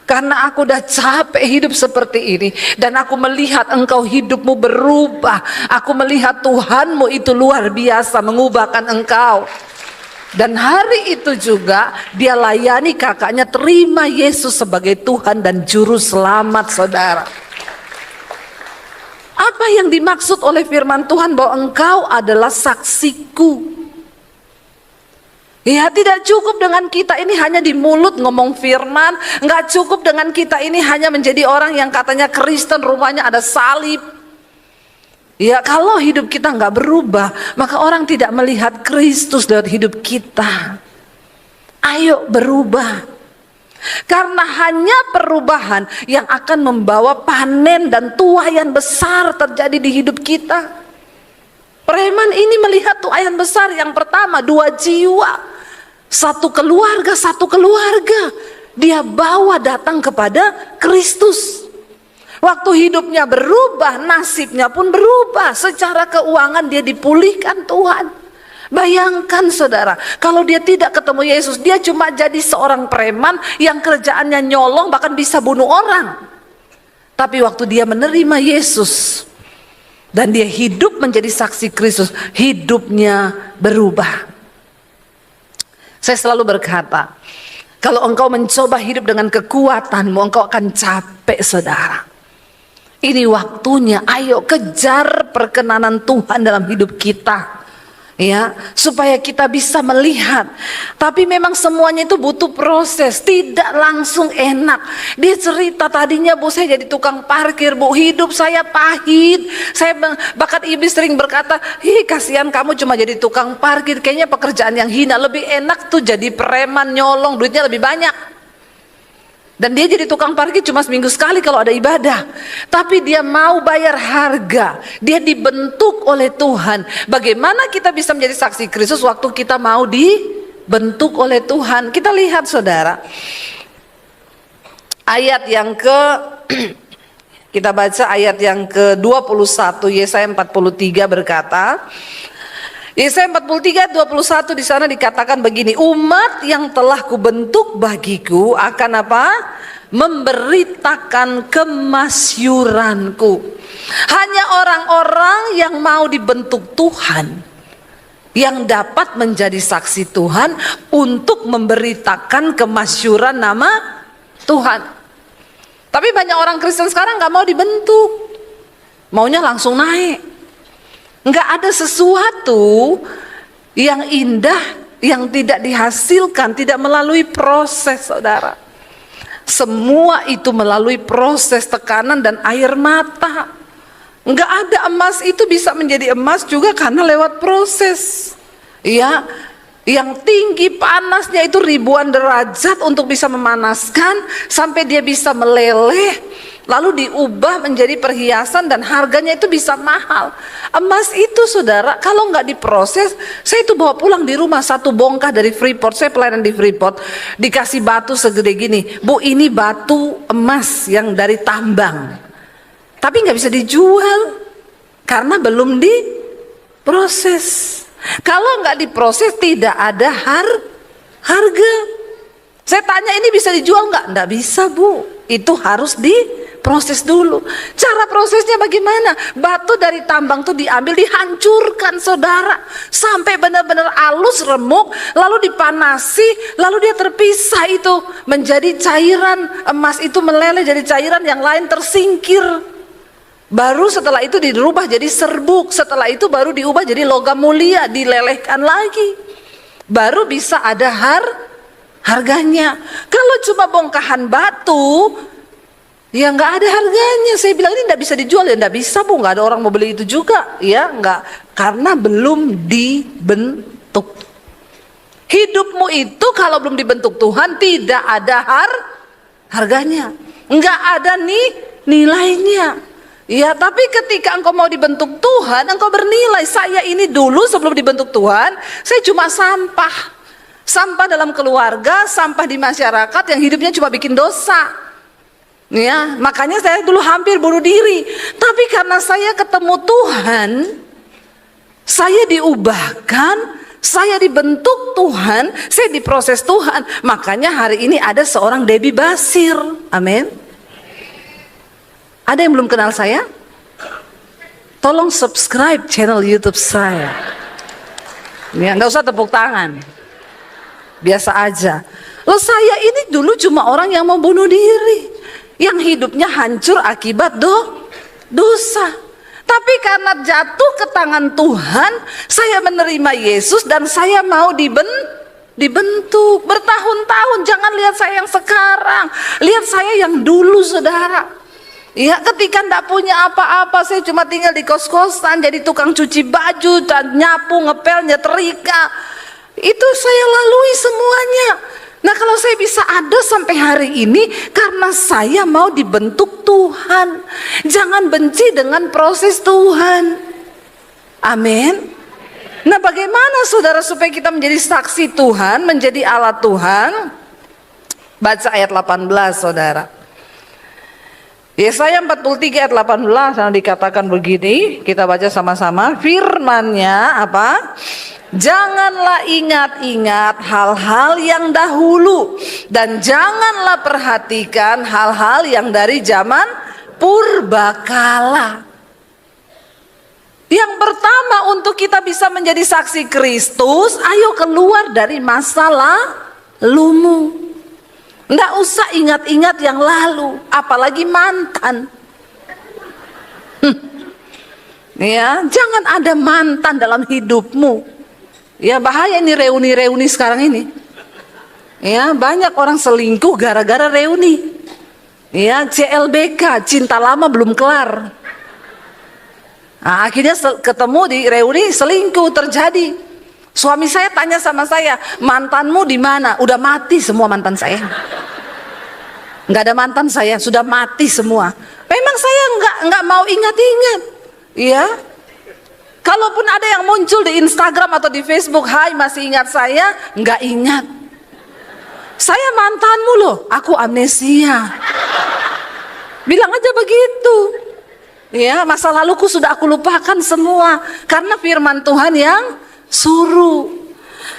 karena aku udah capek hidup seperti ini, dan aku melihat engkau hidupmu berubah, aku melihat Tuhanmu itu luar biasa mengubahkan engkau. Dan hari itu juga dia layani kakaknya, terima Yesus sebagai Tuhan dan Juru Selamat saudara. Apa yang dimaksud oleh firman Tuhan bahwa engkau adalah saksiku? Ya, tidak cukup dengan kita ini hanya di mulut ngomong firman, nggak cukup dengan kita ini hanya menjadi orang yang katanya Kristen, rumahnya ada salib. Ya, kalau hidup kita nggak berubah, maka orang tidak melihat Kristus lewat hidup kita. Ayo berubah. Karena hanya perubahan yang akan membawa panen dan tuaian besar terjadi di hidup kita. Preman ini melihat tuaian besar. Yang pertama, 2 jiwa, satu keluarga. Dia bawa datang kepada Kristus. Waktu hidupnya berubah, nasibnya pun berubah. Secara keuangan dia dipulihkan Tuhan. Bayangkan saudara, kalau dia tidak ketemu Yesus, dia cuma jadi seorang preman yang kerjaannya nyolong, bahkan bisa bunuh orang. Tapi waktu dia menerima Yesus dan dia hidup menjadi saksi Kristus, hidupnya berubah. Saya selalu berkata, kalau engkau mencoba hidup dengan kekuatanmu, engkau akan capek saudara. Ini waktunya, ayo kejar perkenanan Tuhan dalam hidup kita, ya, supaya kita bisa melihat. Tapi memang semuanya itu butuh proses, tidak langsung enak. Dia cerita, tadinya bu saya jadi tukang parkir bu, hidup saya pahit. Saya bahkan ibu sering berkata, hi kasihan kamu cuma jadi tukang parkir, kayaknya pekerjaan yang hina, lebih enak tuh jadi preman nyolong, duitnya lebih banyak. Dan dia jadi tukang parkir cuma seminggu sekali kalau ada ibadah. Tapi dia mau bayar harga. Dia dibentuk oleh Tuhan. Bagaimana kita bisa menjadi saksi Kristus waktu kita mau dibentuk oleh Tuhan? Kita lihat saudara, ayat yang kita baca ayat yang ke-21, Yesaya 43 berkata, Yesaya 43:21 di sana dikatakan begini, umat yang telah kubentuk bagiku akan apa? Memberitakan kemasyuranku. Hanya orang-orang yang mau dibentuk Tuhan yang dapat menjadi saksi Tuhan untuk memberitakan kemasyuran nama Tuhan. Tapi banyak orang Kristen sekarang gak mau dibentuk, maunya langsung naik. Nggak ada sesuatu yang indah yang tidak dihasilkan, tidak melalui proses saudara. Semua itu melalui proses tekanan dan air mata. Nggak ada emas itu bisa menjadi emas juga karena lewat proses. Ya, yang tinggi panasnya itu ribuan derajat untuk bisa memanaskan sampai dia bisa meleleh. Lalu diubah menjadi perhiasan dan harganya itu bisa mahal. Emas itu saudara, kalau nggak diproses, saya itu bawa pulang di rumah satu bongkah dari Freeport. Saya pelayanan di Freeport, dikasih batu segede gini, bu ini batu emas yang dari tambang, tapi nggak bisa dijual karena belum diproses. Kalau nggak diproses tidak ada harga. Saya tanya, ini bisa dijual nggak? Nggak bisa, Bu. Itu harus diproses dulu. Cara prosesnya bagaimana? Batu dari tambang tuh diambil, dihancurkan, saudara, sampai benar-benar halus, remuk, lalu dipanasi, lalu dia terpisah itu menjadi cairan. Emas itu meleleh jadi cairan, yang lain tersingkir. Baru setelah itu dirubah jadi serbuk. Setelah itu baru diubah jadi logam mulia, dilelehkan lagi. Baru bisa ada harganya. Kalau cuma bongkahan batu, ya nggak ada harganya. Saya bilang ini nggak bisa dijual, ya nggak bisa, Bu, nggak ada orang mau beli itu juga, ya nggak, karena belum dibentuk. Hidupmu itu kalau belum dibentuk Tuhan tidak ada harganya, nggak ada nilainya. Ya, tapi ketika engkau mau dibentuk Tuhan, engkau bernilai. Saya ini dulu sebelum dibentuk Tuhan, saya cuma sampah. Sampah dalam keluarga, sampah di masyarakat yang hidupnya cuma bikin dosa. Ya, makanya saya dulu hampir bunuh diri. Tapi karena saya ketemu Tuhan, saya diubahkan, saya dibentuk Tuhan, saya diproses Tuhan. Makanya hari ini ada seorang Debbie Basir. Amin. Ada yang belum kenal saya? Tolong subscribe channel YouTube saya. Ya, nggak usah tepuk tangan. Biasa aja. Loh, saya ini dulu cuma orang yang mau bunuh diri, yang hidupnya hancur akibat dosa. Tapi karena jatuh ke tangan Tuhan, saya menerima Yesus dan saya mau dibentuk bertahun-tahun. Jangan lihat saya yang sekarang, lihat saya yang dulu, saudara. Ya, ketika ndak punya apa-apa, saya cuma tinggal di kos-kosan, jadi tukang cuci baju, dan nyapu, ngepel, nyetrika. Itu saya lalui semuanya. Nah, kalau saya bisa ada sampai hari ini, karena saya mau dibentuk Tuhan. Jangan benci dengan proses Tuhan. Amin. Nah, bagaimana saudara supaya kita menjadi saksi Tuhan, menjadi alat Tuhan? Baca ayat 18, saudara. Yesaya 43 ayat 18 yang dikatakan begini, kita baca sama-sama. Firman-Nya apa? Janganlah ingat-ingat hal-hal yang dahulu, dan janganlah perhatikan hal-hal yang dari zaman purbakala. Yang pertama, untuk kita bisa menjadi saksi Kristus, ayo keluar dari masa lalumu. Nggak usah ingat-ingat yang lalu, apalagi mantan. Ya, jangan ada mantan dalam hidupmu. Ya, bahaya ini reuni-reuni sekarang ini. Ya, banyak orang selingkuh gara-gara reuni. Ya, CLBK, cinta lama belum kelar. Nah, akhirnya ketemu di reuni, selingkuh terjadi. Suami saya tanya sama saya, mantanmu di mana? Udah mati semua mantan saya. Nggak ada mantan saya, sudah mati semua. Memang saya nggak mau ingat-ingat. Ya, kalaupun ada yang muncul di Instagram atau di Facebook, hai masih ingat saya? Nggak ingat. Saya mantanmu loh, aku amnesia. Bilang aja begitu. Ya, masa laluku sudah aku lupakan semua, karena firman Tuhan yang suruh.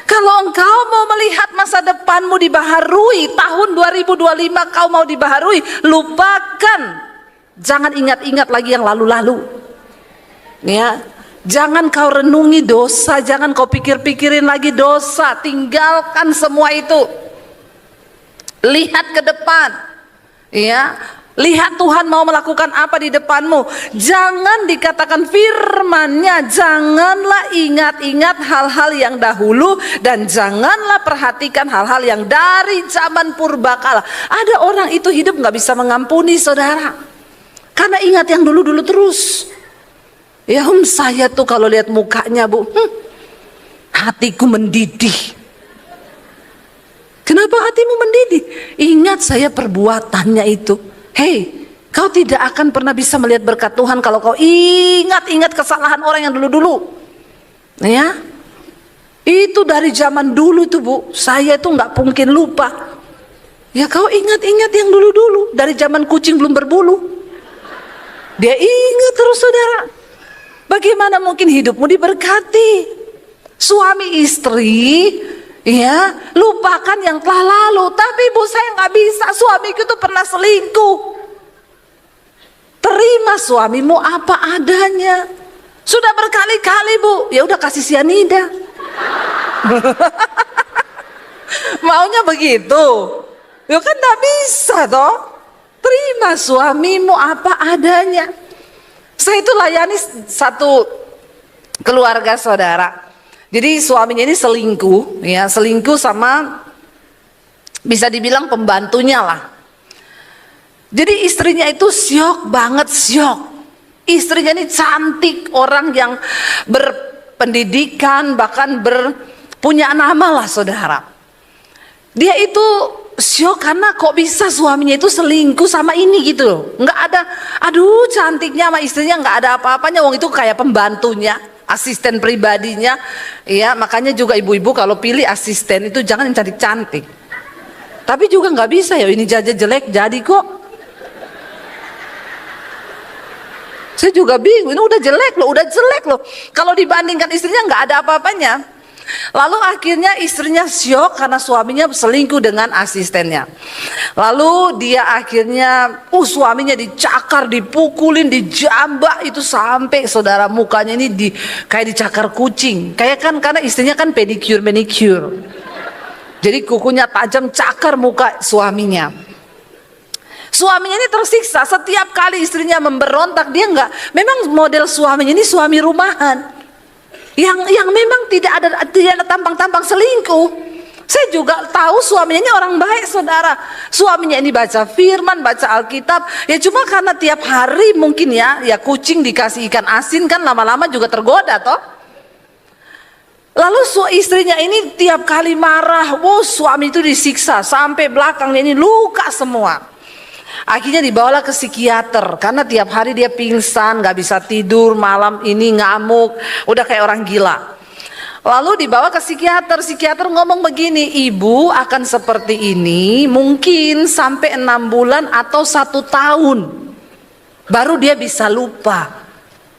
Kalau engkau mau melihat masa depanmu dibaharui, tahun 2025 kau mau dibaharui, lupakan. Jangan ingat-ingat lagi yang lalu-lalu. Ya, jangan kau renungi dosa, jangan kau pikir-pikirin lagi dosa, tinggalkan semua itu. Lihat ke depan. Ya, lihat Tuhan mau melakukan apa di depanmu. Jangan dikatakan firman-Nya, janganlah ingat-ingat hal-hal yang dahulu, dan janganlah perhatikan hal-hal yang dari zaman purbakala. Ada orang itu hidup nggak bisa mengampuni, saudara, karena ingat yang dulu-dulu terus. Ya, saya tuh kalau lihat mukanya, Bu, hatiku mendidih. Kenapa hatimu mendidih? Ingat saya perbuatannya itu. Hei, kau tidak akan pernah bisa melihat berkat Tuhan kalau kau ingat-ingat kesalahan orang yang dulu-dulu. Ya, itu dari zaman dulu tuh, Bu. Saya itu nggak mungkin lupa. Ya, kau ingat-ingat yang dulu-dulu, dari zaman kucing belum berbulu. Dia ingat terus, saudara. Bagaimana mungkin hidupmu diberkati? Suami istri Ya, lupakan yang telah lalu. Tapi Bu, saya nggak bisa, suamiku tuh pernah selingkuh. Terima suamimu apa adanya. Sudah berkali-kali Bu, ya udah kasih sianida. Maunya begitu. Ya kan nggak bisa toh. Terima suamimu apa adanya. Saya itu layani satu keluarga saudara. Jadi suaminya ini selingkuh, ya selingkuh sama bisa dibilang pembantunya lah. Jadi istrinya itu syok banget, syok. Istrinya ini cantik, orang yang berpendidikan, bahkan punya nama lah saudara. Dia itu syok karena kok bisa suaminya itu selingkuh sama ini gitu loh. Nggak ada, aduh cantiknya sama istrinya nggak ada apa-apanya. Wong itu kayak pembantunya, asisten pribadinya. Ya makanya juga ibu-ibu kalau pilih asisten itu jangan yang cantik-cantik. Tapi juga nggak bisa ya ini jaja jelek jadi kok. Saya juga bingung, ini udah jelek loh. Kalau dibandingkan istrinya nggak ada apa-apanya. Lalu akhirnya istrinya syok karena suaminya selingkuh dengan asistennya. Lalu dia akhirnya, suaminya dicakar, dipukulin, dijambak itu sampai saudara mukanya ini kayak dicakar kucing. Kayak kan karena istrinya kan pedicure manicure. Jadi kukunya tajam, cakar muka suaminya. Suaminya ini tersiksa setiap kali istrinya memberontak, dia nggak. Memang model suaminya ini suami rumahan. Yang memang tidak ada tampang-tampang selingkuh. Saya juga tahu suaminya ini orang baik saudara. Suaminya ini baca firman, baca Alkitab. Ya cuma karena tiap hari mungkin ya kucing dikasih ikan asin kan lama-lama juga tergoda toh. Lalu istrinya ini tiap kali marah, suami itu disiksa sampai belakangnya ini luka semua. Akhirnya dibawalah ke psikiater karena tiap hari dia pingsan, nggak bisa tidur, malam ini ngamuk, udah kayak orang gila. Lalu dibawa ke psikiater ngomong begini, ibu akan seperti ini mungkin sampai 6 bulan atau 1 tahun, baru dia bisa lupa.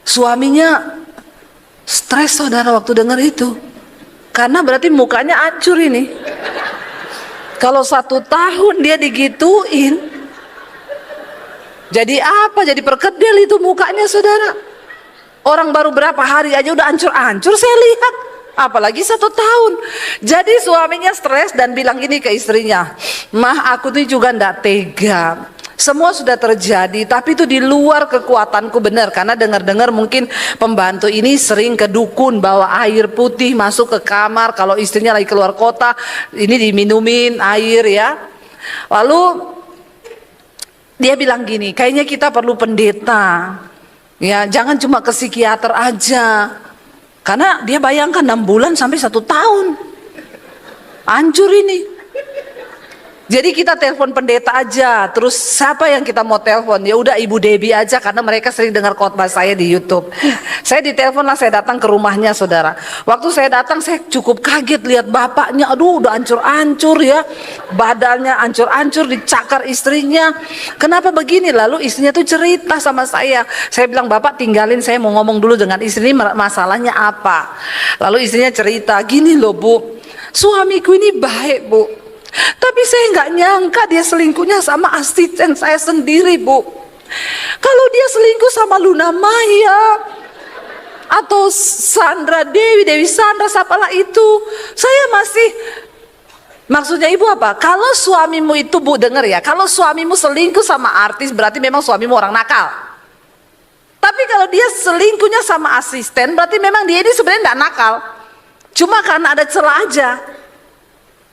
Suaminya stres saudara waktu dengar itu, karena berarti mukanya hancur ini. Kalau 1 tahun dia digituin. Jadi apa? Jadi perkedel itu mukanya saudara. Orang baru berapa hari aja udah hancur-hancur saya lihat. Apalagi 1 tahun. Jadi suaminya stres dan bilang gini ke istrinya, "Mah aku tuh juga ndak tega. Semua sudah terjadi tapi itu di luar kekuatanku benar." Karena dengar-dengar mungkin pembantu ini sering ke dukun bawa air putih masuk ke kamar. Kalau istrinya lagi keluar kota ini diminumin air ya. Lalu dia bilang gini, kayaknya kita perlu pendeta. Ya, jangan cuma ke psikiater aja. Karena dia bayangkan 6 bulan sampai 1 tahun. Hancur ini. Jadi kita telepon pendeta aja. Terus siapa yang kita mau telepon? Ya udah Ibu Debbie aja karena mereka sering dengar khotbah saya di YouTube. Saya ditelepon lah, saya datang ke rumahnya saudara. Waktu saya datang saya cukup kaget lihat bapaknya, aduh udah hancur-hancur ya. Badannya hancur-hancur, dicakar istrinya. Kenapa begini? Lalu istrinya tuh cerita sama saya. Saya bilang, "Bapak tinggalin, saya mau ngomong dulu dengan istri, masalahnya apa?" Lalu istrinya cerita, "Gini loh Bu, suamiku ini baik Bu. Tapi saya nggak nyangka dia selingkuhnya sama asisten saya sendiri Bu. Kalau dia selingkuh sama Luna Maya atau Sandra Dewi Sandra, siapalah itu, saya masih..." Maksudnya ibu apa? Kalau suamimu itu Bu, dengar ya, kalau suamimu selingkuh sama artis berarti memang suamimu orang nakal. Tapi kalau dia selingkuhnya sama asisten berarti memang dia ini sebenarnya nggak nakal. Cuma karena ada celah aja.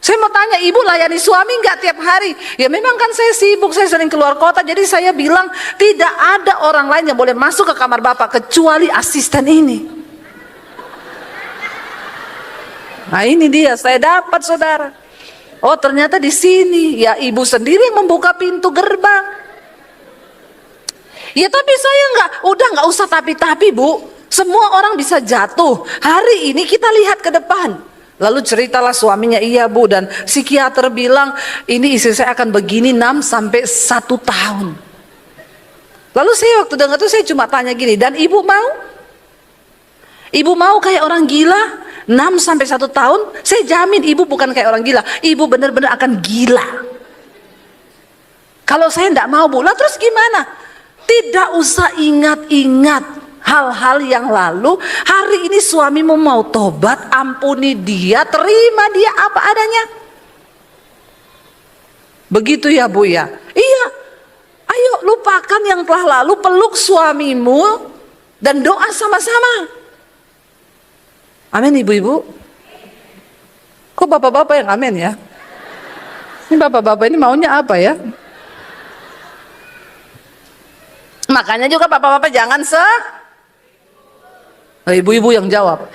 Saya mau tanya, ibu layani suami nggak tiap hari? Ya memang kan saya sibuk, saya sering keluar kota. Jadi saya bilang tidak ada orang lain yang boleh masuk ke kamar bapak kecuali asisten ini. Nah ini dia, saya dapat saudara. Oh ternyata di sini ya ibu sendiri yang membuka pintu gerbang. Ya tapi saya udah nggak usah tapi Bu. Semua orang bisa jatuh. Hari ini kita lihat ke depan. Lalu ceritalah suaminya, "Iya Bu, dan psikiater bilang ini istri saya akan begini 6 sampai 1 tahun. Lalu saya waktu dengar itu saya cuma tanya gini, "Dan ibu mau? Ibu mau kayak orang gila? 6 sampai 1 tahun, saya jamin ibu bukan kayak orang gila. Ibu benar-benar akan gila. Kalau saya tidak mau, Bu, lah terus gimana? Tidak usah ingat-ingat hal-hal yang lalu. Hari ini suamimu mau tobat, ampuni dia, terima dia apa adanya. Begitu ya, Bu ya? Iya. Ayo lupakan yang telah lalu, peluk suamimu dan doa sama-sama. Amin ibu-ibu. Kok bapak-bapak yang amin ya? Ini bapak-bapak ini maunya apa ya? Makanya juga bapak-bapak jangan ibu-ibu yang jawab.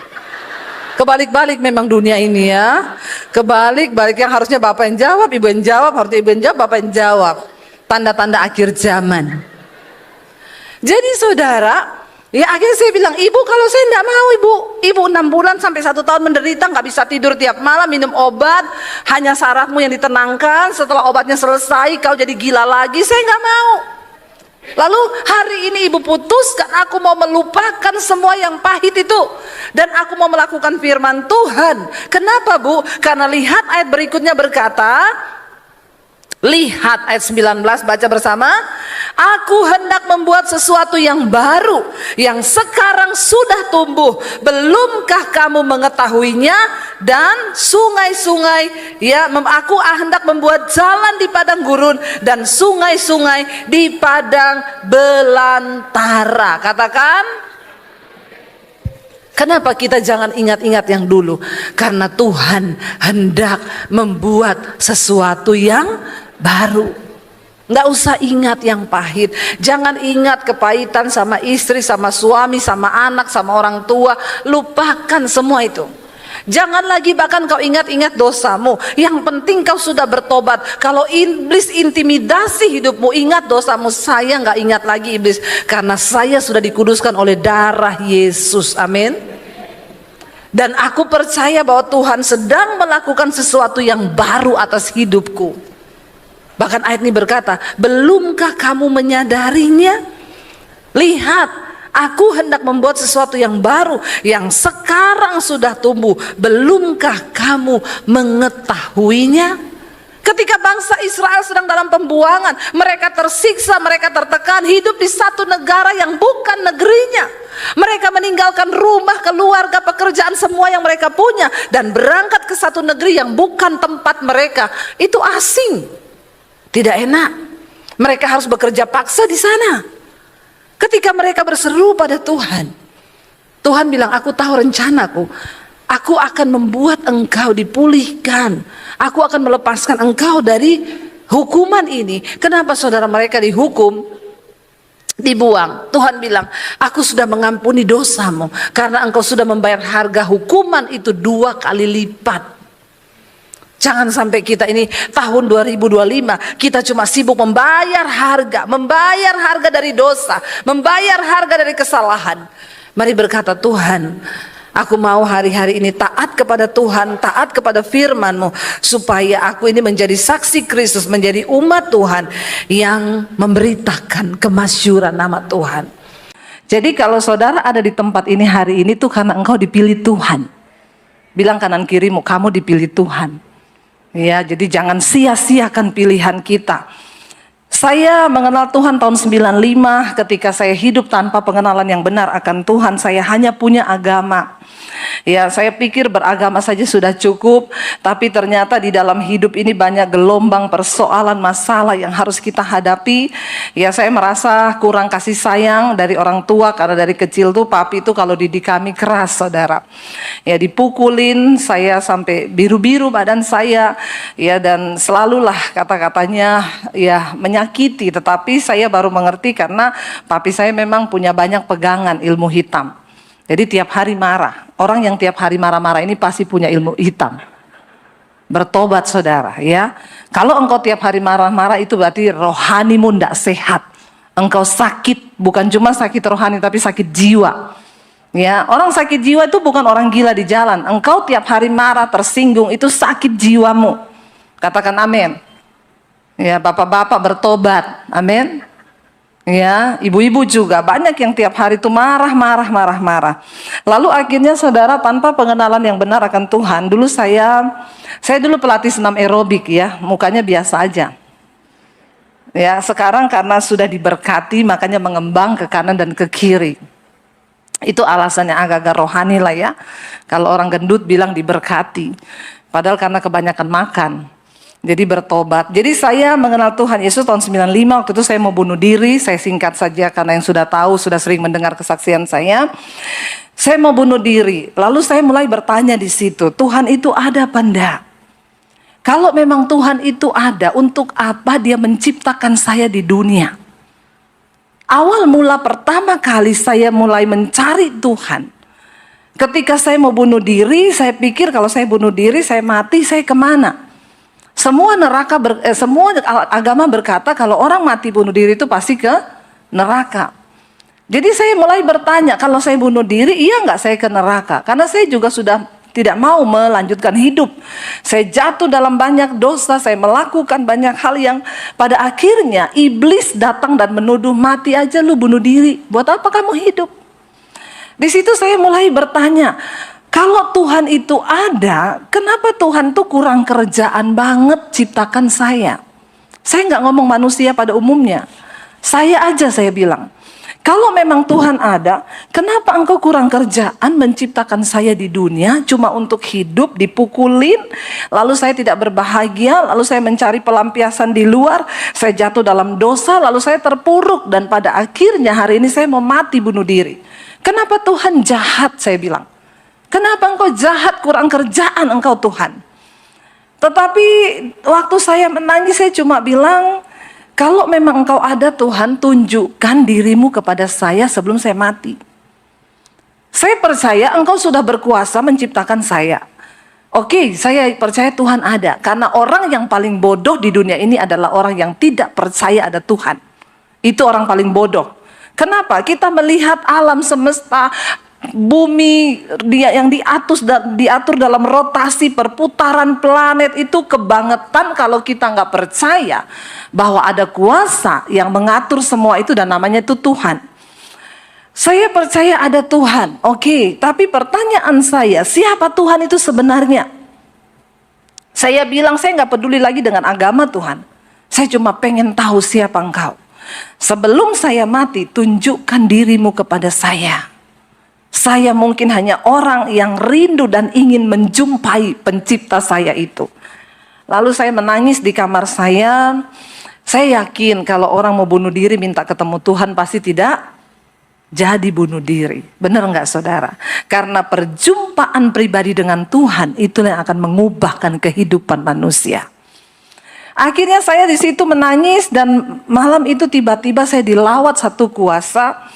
Kebalik-balik memang dunia ini ya. Kebalik-balik, yang harusnya bapak yang jawab, ibu yang jawab, harusnya ibu yang jawab, bapak yang jawab. Tanda-tanda akhir zaman. Jadi saudara, ya akhirnya saya bilang, ibu kalau saya tidak mau ibu 6 bulan sampai 1 tahun menderita, nggak bisa tidur tiap malam, minum obat, hanya sarafmu yang ditenangkan, setelah obatnya selesai kau jadi gila lagi, saya nggak mau. Lalu hari ini ibu putuskan aku mau melupakan semua yang pahit itu, dan aku mau melakukan firman Tuhan. Kenapa, Bu? Karena lihat ayat berikutnya berkata, lihat ayat 19, baca bersama. Aku hendak membuat sesuatu yang baru, yang sekarang sudah tumbuh. Belumkah kamu mengetahuinya? Dan sungai-sungai, ya, aku hendak membuat jalan di padang gurun dan sungai-sungai di padang belantara. Katakan. Kenapa kita jangan ingat-ingat yang dulu? Karena Tuhan hendak membuat sesuatu yang baru. Nggak usah ingat yang pahit. Jangan ingat kepahitan sama istri, sama suami, sama anak, sama orang tua. Lupakan semua itu. Jangan lagi bahkan kau ingat-ingat dosamu. Yang penting kau sudah bertobat. Kalau iblis intimidasi hidupmu, ingat dosamu. Saya nggak ingat lagi iblis, karena saya sudah dikuduskan oleh darah Yesus. Amin. Dan aku percaya bahwa Tuhan sedang melakukan sesuatu yang baru atas hidupku. Bahkan ayat ini berkata, belumkah kamu menyadarinya? Lihat, aku hendak membuat sesuatu yang baru, yang sekarang sudah tumbuh. Belumkah kamu mengetahuinya? Ketika bangsa Israel sedang dalam pembuangan, mereka tersiksa, mereka tertekan, hidup di satu negara yang bukan negerinya. Mereka meninggalkan rumah, keluarga, pekerjaan, semua yang mereka punya, dan berangkat ke satu negeri yang bukan tempat mereka. Itu asing. Tidak enak. Mereka harus bekerja paksa di sana. Ketika mereka berseru pada Tuhan, Tuhan bilang, aku tahu rencanaku. Aku akan membuat engkau dipulihkan. Aku akan melepaskan engkau dari hukuman ini. Kenapa saudara mereka dihukum? Dibuang. Tuhan bilang, aku sudah mengampuni dosamu, karena engkau sudah membayar harga hukuman itu 2 kali lipat. Jangan sampai kita ini tahun 2025 kita cuma sibuk membayar harga dari dosa, membayar harga dari kesalahan. Mari berkata, Tuhan, aku mau hari-hari ini taat kepada Tuhan, taat kepada firman-Mu, supaya aku ini menjadi saksi Kristus, menjadi umat Tuhan yang memberitakan kemasyuran nama Tuhan. Jadi kalau saudara ada di tempat ini hari ini tuh karena engkau dipilih Tuhan. Bilang kanan kirimu, kamu dipilih Tuhan. Ya, jadi jangan sia-siakan pilihan kita. Saya mengenal Tuhan tahun 95, ketika saya hidup tanpa pengenalan yang benar akan Tuhan. Saya hanya punya agama. Ya, saya pikir beragama saja sudah cukup, tapi ternyata di dalam hidup ini banyak gelombang persoalan, masalah yang harus kita hadapi. Ya, saya merasa kurang kasih sayang dari orang tua, karena dari kecil tuh papi tuh kalau didik kami keras, saudara. Ya, dipukulin saya sampai biru-biru badan saya. Ya, dan selalulah kata-katanya ya menyakiti, tetapi saya baru mengerti karena papi saya memang punya banyak pegangan ilmu hitam. Jadi tiap hari marah. Orang yang tiap hari marah-marah ini pasti punya ilmu hitam. Bertobat saudara ya. Kalau engkau tiap hari marah-marah itu berarti rohanimu tidak sehat. Engkau sakit, bukan cuma sakit rohani tapi sakit jiwa. Ya, orang sakit jiwa itu bukan orang gila di jalan. Engkau tiap hari marah, tersinggung, itu sakit jiwamu. Katakan amin. Ya, bapak-bapak bertobat. Amin. Ya, ibu-ibu juga banyak yang tiap hari itu marah. Lalu akhirnya saudara, tanpa pengenalan yang benar akan Tuhan, dulu saya dulu pelatih senam aerobik ya, mukanya biasa aja. Ya, sekarang karena sudah diberkati makanya mengembang ke kanan dan ke kiri. Itu alasannya agak-agak rohani lah ya. Kalau orang gendut bilang diberkati, padahal karena kebanyakan makan. Jadi bertobat. Jadi saya mengenal Tuhan Yesus tahun 95, waktu itu saya mau bunuh diri. Saya singkat saja karena yang sudah tahu, sudah sering mendengar kesaksian saya. Saya mau bunuh diri. Lalu saya mulai bertanya di situ, Tuhan itu ada apa enggak? Kalau memang Tuhan itu ada, untuk apa Dia menciptakan saya di dunia? Awal mula pertama kali saya mulai mencari Tuhan. Ketika saya mau bunuh diri, saya pikir kalau saya bunuh diri, saya mati, saya kemana? Semua agama berkata kalau orang mati bunuh diri itu pasti ke neraka. Jadi saya mulai bertanya, kalau saya bunuh diri, iya nggak saya ke neraka? Karena saya juga sudah tidak mau melanjutkan hidup. Saya jatuh dalam banyak dosa, saya melakukan banyak hal yang pada akhirnya iblis datang dan menuduh, mati aja lu bunuh diri, buat apa kamu hidup? Di situ saya mulai bertanya, kalau Tuhan itu ada, kenapa Tuhan tuh kurang kerjaan banget ciptakan saya? Saya nggak ngomong manusia pada umumnya. Saya aja saya bilang, kalau memang Tuhan ada, kenapa engkau kurang kerjaan menciptakan saya di dunia cuma untuk hidup, dipukulin, lalu saya tidak berbahagia, lalu saya mencari pelampiasan di luar, saya jatuh dalam dosa, lalu saya terpuruk, dan pada akhirnya hari ini saya mau mati bunuh diri. Kenapa Tuhan jahat, saya bilang. Kenapa engkau jahat, kurang kerjaan engkau Tuhan? Tetapi waktu saya menangis, saya cuma bilang, kalau memang engkau ada Tuhan, tunjukkan dirimu kepada saya sebelum saya mati. Saya percaya engkau sudah berkuasa menciptakan saya. Oke, saya percaya Tuhan ada. Karena orang yang paling bodoh di dunia ini adalah orang yang tidak percaya ada Tuhan. Itu orang paling bodoh. Kenapa? Kita melihat alam semesta, bumi yang diatur dalam rotasi perputaran planet itu kebangetan kalau kita nggak percaya bahwa ada kuasa yang mengatur semua itu dan namanya itu Tuhan. Saya percaya ada Tuhan, oke, tapi pertanyaan saya, siapa Tuhan itu sebenarnya? Saya bilang saya nggak peduli lagi dengan agama Tuhan. Saya cuma pengen tahu siapa engkau. Sebelum saya mati, tunjukkan dirimu kepada saya. Saya mungkin hanya orang yang rindu dan ingin menjumpai pencipta saya itu. Lalu saya menangis di kamar saya. Saya yakin kalau orang mau bunuh diri minta ketemu Tuhan pasti tidak jadi bunuh diri. Benar nggak saudara? Karena perjumpaan pribadi dengan Tuhan itulah yang akan mengubahkan kehidupan manusia. Akhirnya saya di situ menangis dan malam itu tiba-tiba saya dilawat satu kuasa.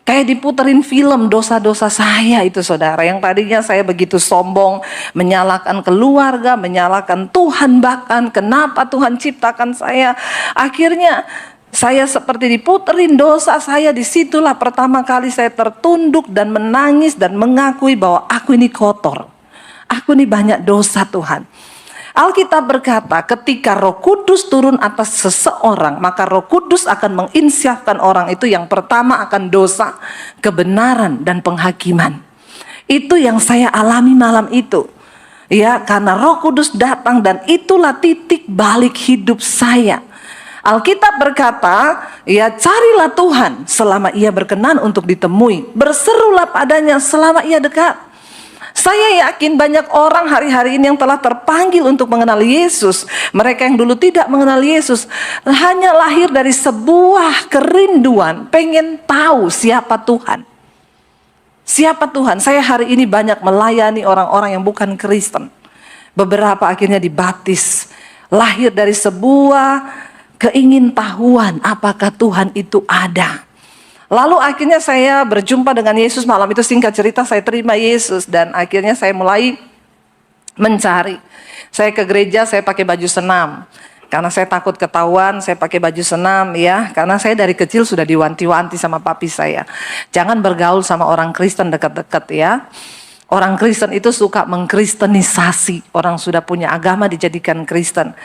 Kayak diputerin film dosa-dosa saya itu saudara. Yang tadinya saya begitu sombong, menyalahkan keluarga, menyalahkan Tuhan bahkan. Kenapa Tuhan ciptakan saya? Akhirnya saya seperti diputerin dosa saya. Disitulah pertama kali saya tertunduk dan menangis dan mengakui bahwa aku ini kotor. Aku ini banyak dosa Tuhan. Alkitab berkata ketika Roh Kudus turun atas seseorang, maka Roh Kudus akan menginsyafkan orang itu yang pertama akan dosa, kebenaran dan penghakiman. Itu yang saya alami malam itu. Ya, karena Roh Kudus datang dan itulah titik balik hidup saya. Alkitab berkata, ya carilah Tuhan selama ia berkenan untuk ditemui. Berserulah padanya selama ia dekat. Saya yakin banyak orang hari-hari ini yang telah terpanggil untuk mengenal Yesus. Mereka yang dulu tidak mengenal Yesus hanya lahir dari sebuah kerinduan pengen tahu siapa Tuhan. Siapa Tuhan? Saya hari ini banyak melayani orang-orang yang bukan Kristen. Beberapa akhirnya dibaptis. Lahir dari sebuah keingintahuan apakah Tuhan itu ada. Lalu akhirnya saya berjumpa dengan Yesus malam itu, singkat cerita saya terima Yesus dan akhirnya saya mulai mencari. Saya ke gereja, saya pakai baju senam. Karena saya takut ketahuan, saya pakai baju senam ya. Karena saya dari kecil sudah diwanti-wanti sama papi saya. Jangan bergaul sama orang Kristen dekat-dekat ya. Orang Kristen itu suka mengkristenisasi. Orang sudah punya agama dijadikan Kristen.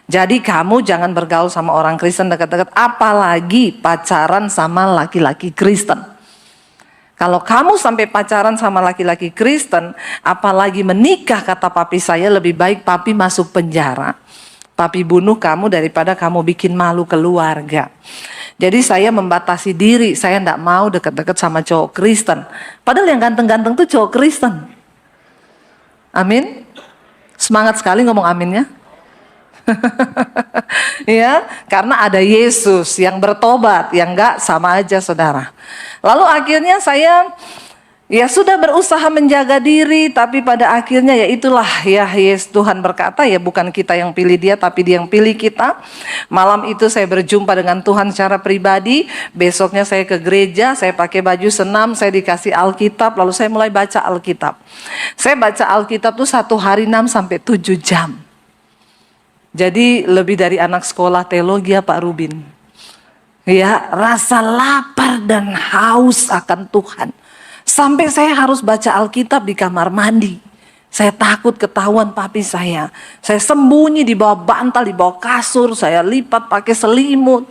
Jadi kamu jangan bergaul sama orang Kristen dekat-dekat, apalagi pacaran sama laki-laki Kristen. Kalau kamu sampai pacaran sama laki-laki Kristen, apalagi menikah, kata papi saya, lebih baik papi masuk penjara. Papi bunuh kamu daripada kamu bikin malu keluarga. Jadi saya membatasi diri, saya tidak mau dekat-dekat sama cowok Kristen. Padahal yang ganteng-ganteng tuh cowok Kristen. Amin. Semangat sekali ngomong aminnya. Ya, karena ada Yesus yang bertobat, yang enggak sama aja saudara. Lalu akhirnya saya ya sudah berusaha menjaga diri, tapi pada akhirnya ya itulah ya Yesus, Tuhan berkata ya bukan kita yang pilih dia, tapi dia yang pilih kita. Malam itu saya berjumpa dengan Tuhan secara pribadi. Besoknya saya ke gereja, saya pakai baju senam, saya dikasih Alkitab, lalu saya mulai baca Alkitab. Saya baca Alkitab tuh 1 hari 6 sampai 7 jam. Jadi lebih dari anak sekolah teologi ya Pak Rubin. Ya, rasa lapar dan haus akan Tuhan. Sampai saya harus baca Alkitab di kamar mandi. Saya takut ketahuan papi saya. Saya sembunyi di bawah bantal, di bawah kasur. Saya lipat pakai selimut.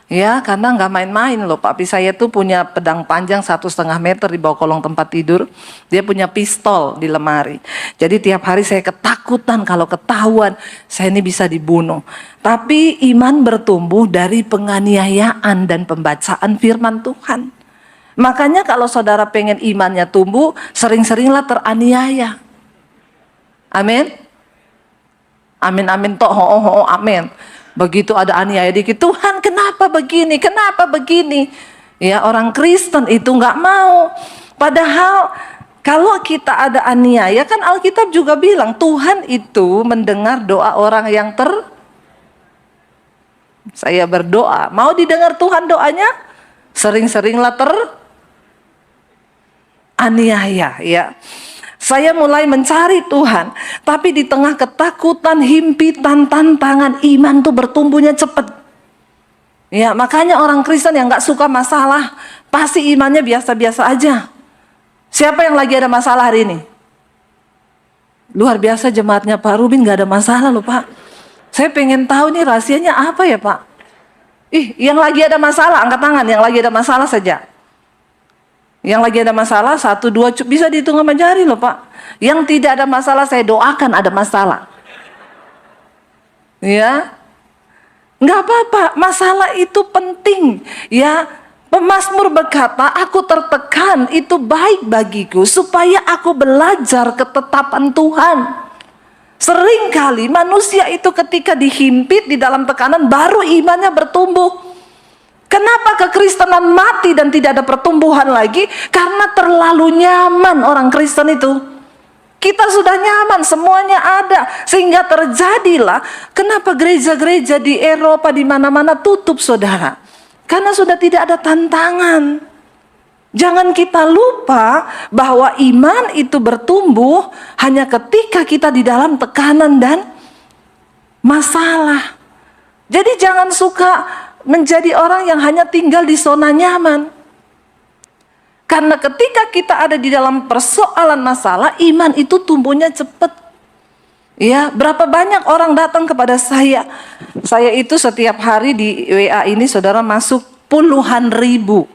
Ya, karena nggak main-main loh. Papi saya tuh punya pedang panjang 1,5 meter di bawah kolong tempat tidur. Dia punya pistol di lemari. Jadi tiap hari saya ketakutan kalau ketahuan saya ini bisa dibunuh. Tapi iman bertumbuh dari penganiayaan dan pembacaan firman Tuhan. Makanya kalau saudara pengen imannya tumbuh, sering-seringlah teraniaya. Amin. Amin, amin, toh, ho, amin. Begitu ada aniaya dikit, Tuhan kenapa begini, kenapa begini. Ya orang Kristen itu nggak mau. Padahal kalau kita ada aniaya, kan Alkitab juga bilang Tuhan itu mendengar doa orang yang saya berdoa, mau didengar Tuhan doanya? Sering-seringlah aniaya ya. Saya mulai mencari Tuhan, tapi di tengah ketakutan, himpitan, tantangan, iman tuh bertumbuhnya cepat. Ya, makanya orang Kristen yang nggak suka masalah, pasti imannya biasa-biasa aja. Siapa yang lagi ada masalah hari ini? Luar biasa jemaatnya Pak Rubin nggak ada masalah loh Pak. Saya pengen tahu nih rahasianya apa ya Pak? Yang lagi ada masalah, angkat tangan. Yang lagi ada masalah saja. Yang lagi ada masalah, 1, 2, bisa dihitung sama jari loh Pak. Yang tidak ada masalah, saya doakan ada masalah. Ya, nggak apa-apa, masalah itu penting. Ya, pemazmur berkata, aku tertekan, itu baik bagiku, supaya aku belajar ketetapan Tuhan. Seringkali manusia itu ketika dihimpit di dalam tekanan, baru imannya bertumbuh. Kenapa kekristenan mati dan tidak ada pertumbuhan lagi? Karena terlalu nyaman orang Kristen itu. Kita sudah nyaman, semuanya ada. Sehingga terjadilah, kenapa gereja-gereja di Eropa di mana-mana tutup saudara? Karena sudah tidak ada tantangan. Jangan kita lupa bahwa iman itu bertumbuh hanya ketika kita di dalam tekanan dan masalah. Jadi jangan suka menjadi orang yang hanya tinggal di zona nyaman. Karena ketika kita ada di dalam persoalan masalah, iman itu tumbuhnya cepat. Ya, berapa banyak orang datang kepada saya. Saya itu setiap hari di WA ini saudara masuk puluhan ribu.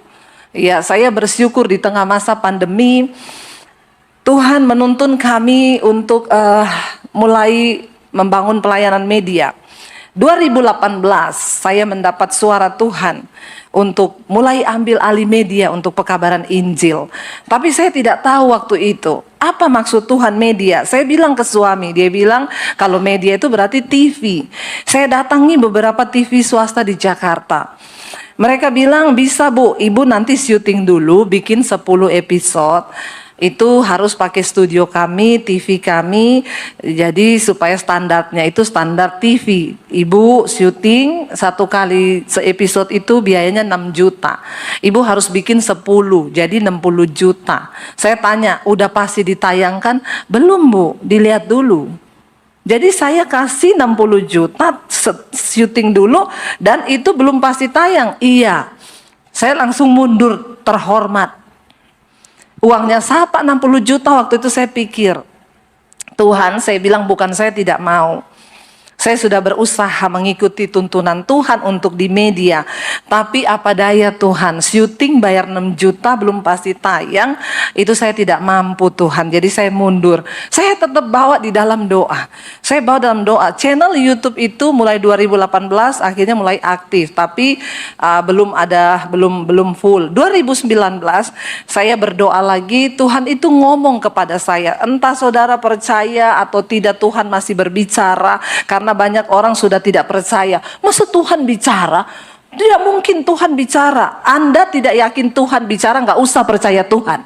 Ya, saya bersyukur di tengah masa pandemi Tuhan menuntun kami untuk mulai membangun pelayanan media. 2018 saya mendapat suara Tuhan untuk mulai ambil alih media untuk pekabaran Injil. Tapi saya tidak tahu waktu itu apa maksud Tuhan media. Saya bilang ke suami, dia bilang kalau media itu berarti TV. Saya datangi beberapa TV swasta di Jakarta. Mereka bilang bisa Bu, Ibu nanti syuting dulu bikin 10 episode. Itu harus pakai studio kami, TV kami, jadi supaya standarnya itu standar TV. Ibu syuting 1 kali se-episode itu biayanya 6 juta. Ibu harus bikin 10, jadi 60 juta. Saya tanya, udah pasti ditayangkan? Belum Bu, dilihat dulu. Jadi saya kasih 60 juta syuting dulu dan itu belum pasti tayang. Iya, saya langsung mundur terhormat. Uangnya siapa 60 juta waktu itu saya pikir. Tuhan, saya bilang bukan saya tidak mau. Saya sudah berusaha mengikuti tuntunan Tuhan untuk di media. Tapi apa daya Tuhan, syuting bayar 6 juta belum pasti tayang. Itu saya tidak mampu Tuhan, jadi saya mundur. Saya tetap bawa di dalam doa. Saya bawa dalam doa. Channel YouTube itu mulai 2018 akhirnya mulai aktif. Tapi belum full. 2019 saya berdoa lagi, Tuhan itu ngomong kepada saya. Entah saudara percaya atau tidak, Tuhan masih berbicara. Karena banyak orang sudah tidak percaya. Masa Tuhan bicara? Tidak mungkin Tuhan bicara. Anda tidak yakin Tuhan bicara, nggak usah percaya Tuhan.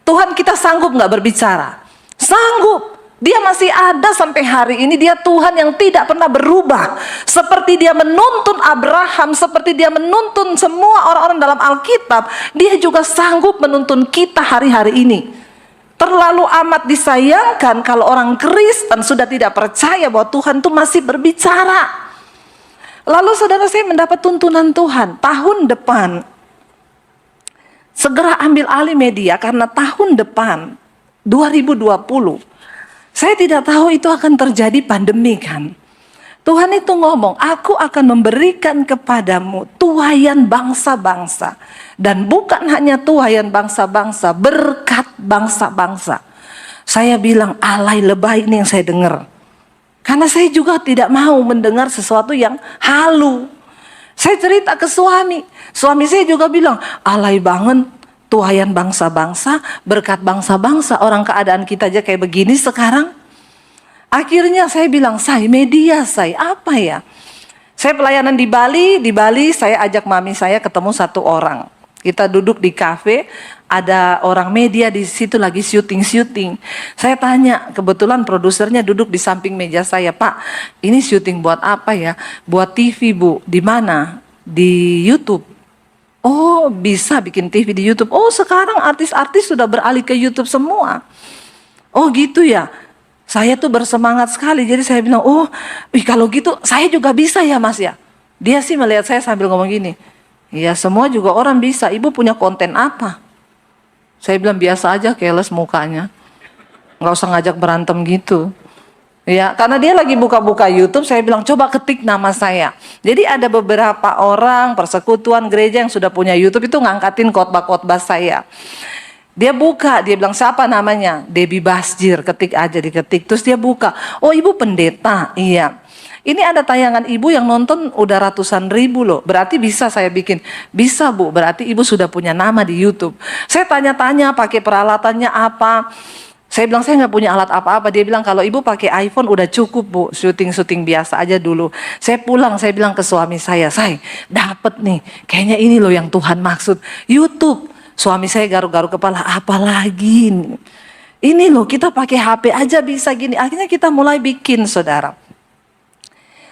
Tuhan kita sanggup nggak berbicara? Sanggup. Dia masih ada sampai hari ini. Dia Tuhan yang tidak pernah berubah. Seperti dia menuntun Abraham, seperti dia menuntun semua orang-orang dalam Alkitab, dia juga sanggup menuntun kita hari-hari ini. Terlalu amat disayangkan kalau orang Kristen sudah tidak percaya bahwa Tuhan itu masih berbicara. Lalu saudara, saya mendapat tuntunan Tuhan. Tahun depan, segera ambil alih media karena tahun depan, 2020, saya tidak tahu itu akan terjadi pandemi kan. Tuhan itu ngomong, aku akan memberikan kepadamu tuaian bangsa-bangsa. Dan bukan hanya tuaian bangsa-bangsa, berkat bangsa-bangsa. Saya bilang, alay lebay ini yang saya dengar. Karena saya juga tidak mau mendengar sesuatu yang halu. Saya cerita ke suami. Suami saya juga bilang, alay banget tuaian bangsa-bangsa, berkat bangsa-bangsa. Orang keadaan kita aja kayak begini sekarang. Akhirnya saya bilang, media apa ya? Saya pelayanan di Bali saya ajak mami saya ketemu satu orang. Kita duduk di kafe, ada orang media di situ lagi syuting. Saya tanya, kebetulan produsernya duduk di samping meja saya, Pak, ini syuting buat apa ya? Buat TV Bu, di mana? Di YouTube. Oh, bisa bikin TV di YouTube. Oh, sekarang artis-artis sudah beralih ke YouTube semua. Oh gitu ya. Saya tuh bersemangat sekali, jadi saya bilang, kalau gitu saya juga bisa ya Mas ya. Dia sih melihat saya sambil ngomong gini, ya semua juga orang bisa, ibu punya konten apa? Saya bilang biasa aja, keles mukanya, nggak usah ngajak berantem gitu. Ya, karena dia lagi buka-buka YouTube, saya bilang coba ketik nama saya. Jadi ada beberapa orang persekutuan gereja yang sudah punya YouTube itu ngangkatin khotbah-khotbah saya. Dia buka, dia bilang siapa namanya? Debbie Basjir, ketik aja, diketik. Terus dia buka, oh ibu pendeta, iya. Ini ada tayangan ibu yang nonton udah ratusan ribu loh. Berarti bisa saya bikin. Bisa Bu, berarti ibu sudah punya nama di YouTube. Saya tanya-tanya pakai peralatannya apa. Saya bilang saya nggak punya alat apa-apa. Dia bilang kalau ibu pakai iPhone udah cukup Bu, syuting biasa aja dulu. Saya pulang, saya bilang ke suami saya dapet nih, kayaknya ini loh yang Tuhan maksud, YouTube. Suami saya garuk-garuk kepala, apalagi ini loh kita pakai HP aja bisa gini. Akhirnya kita mulai bikin saudara.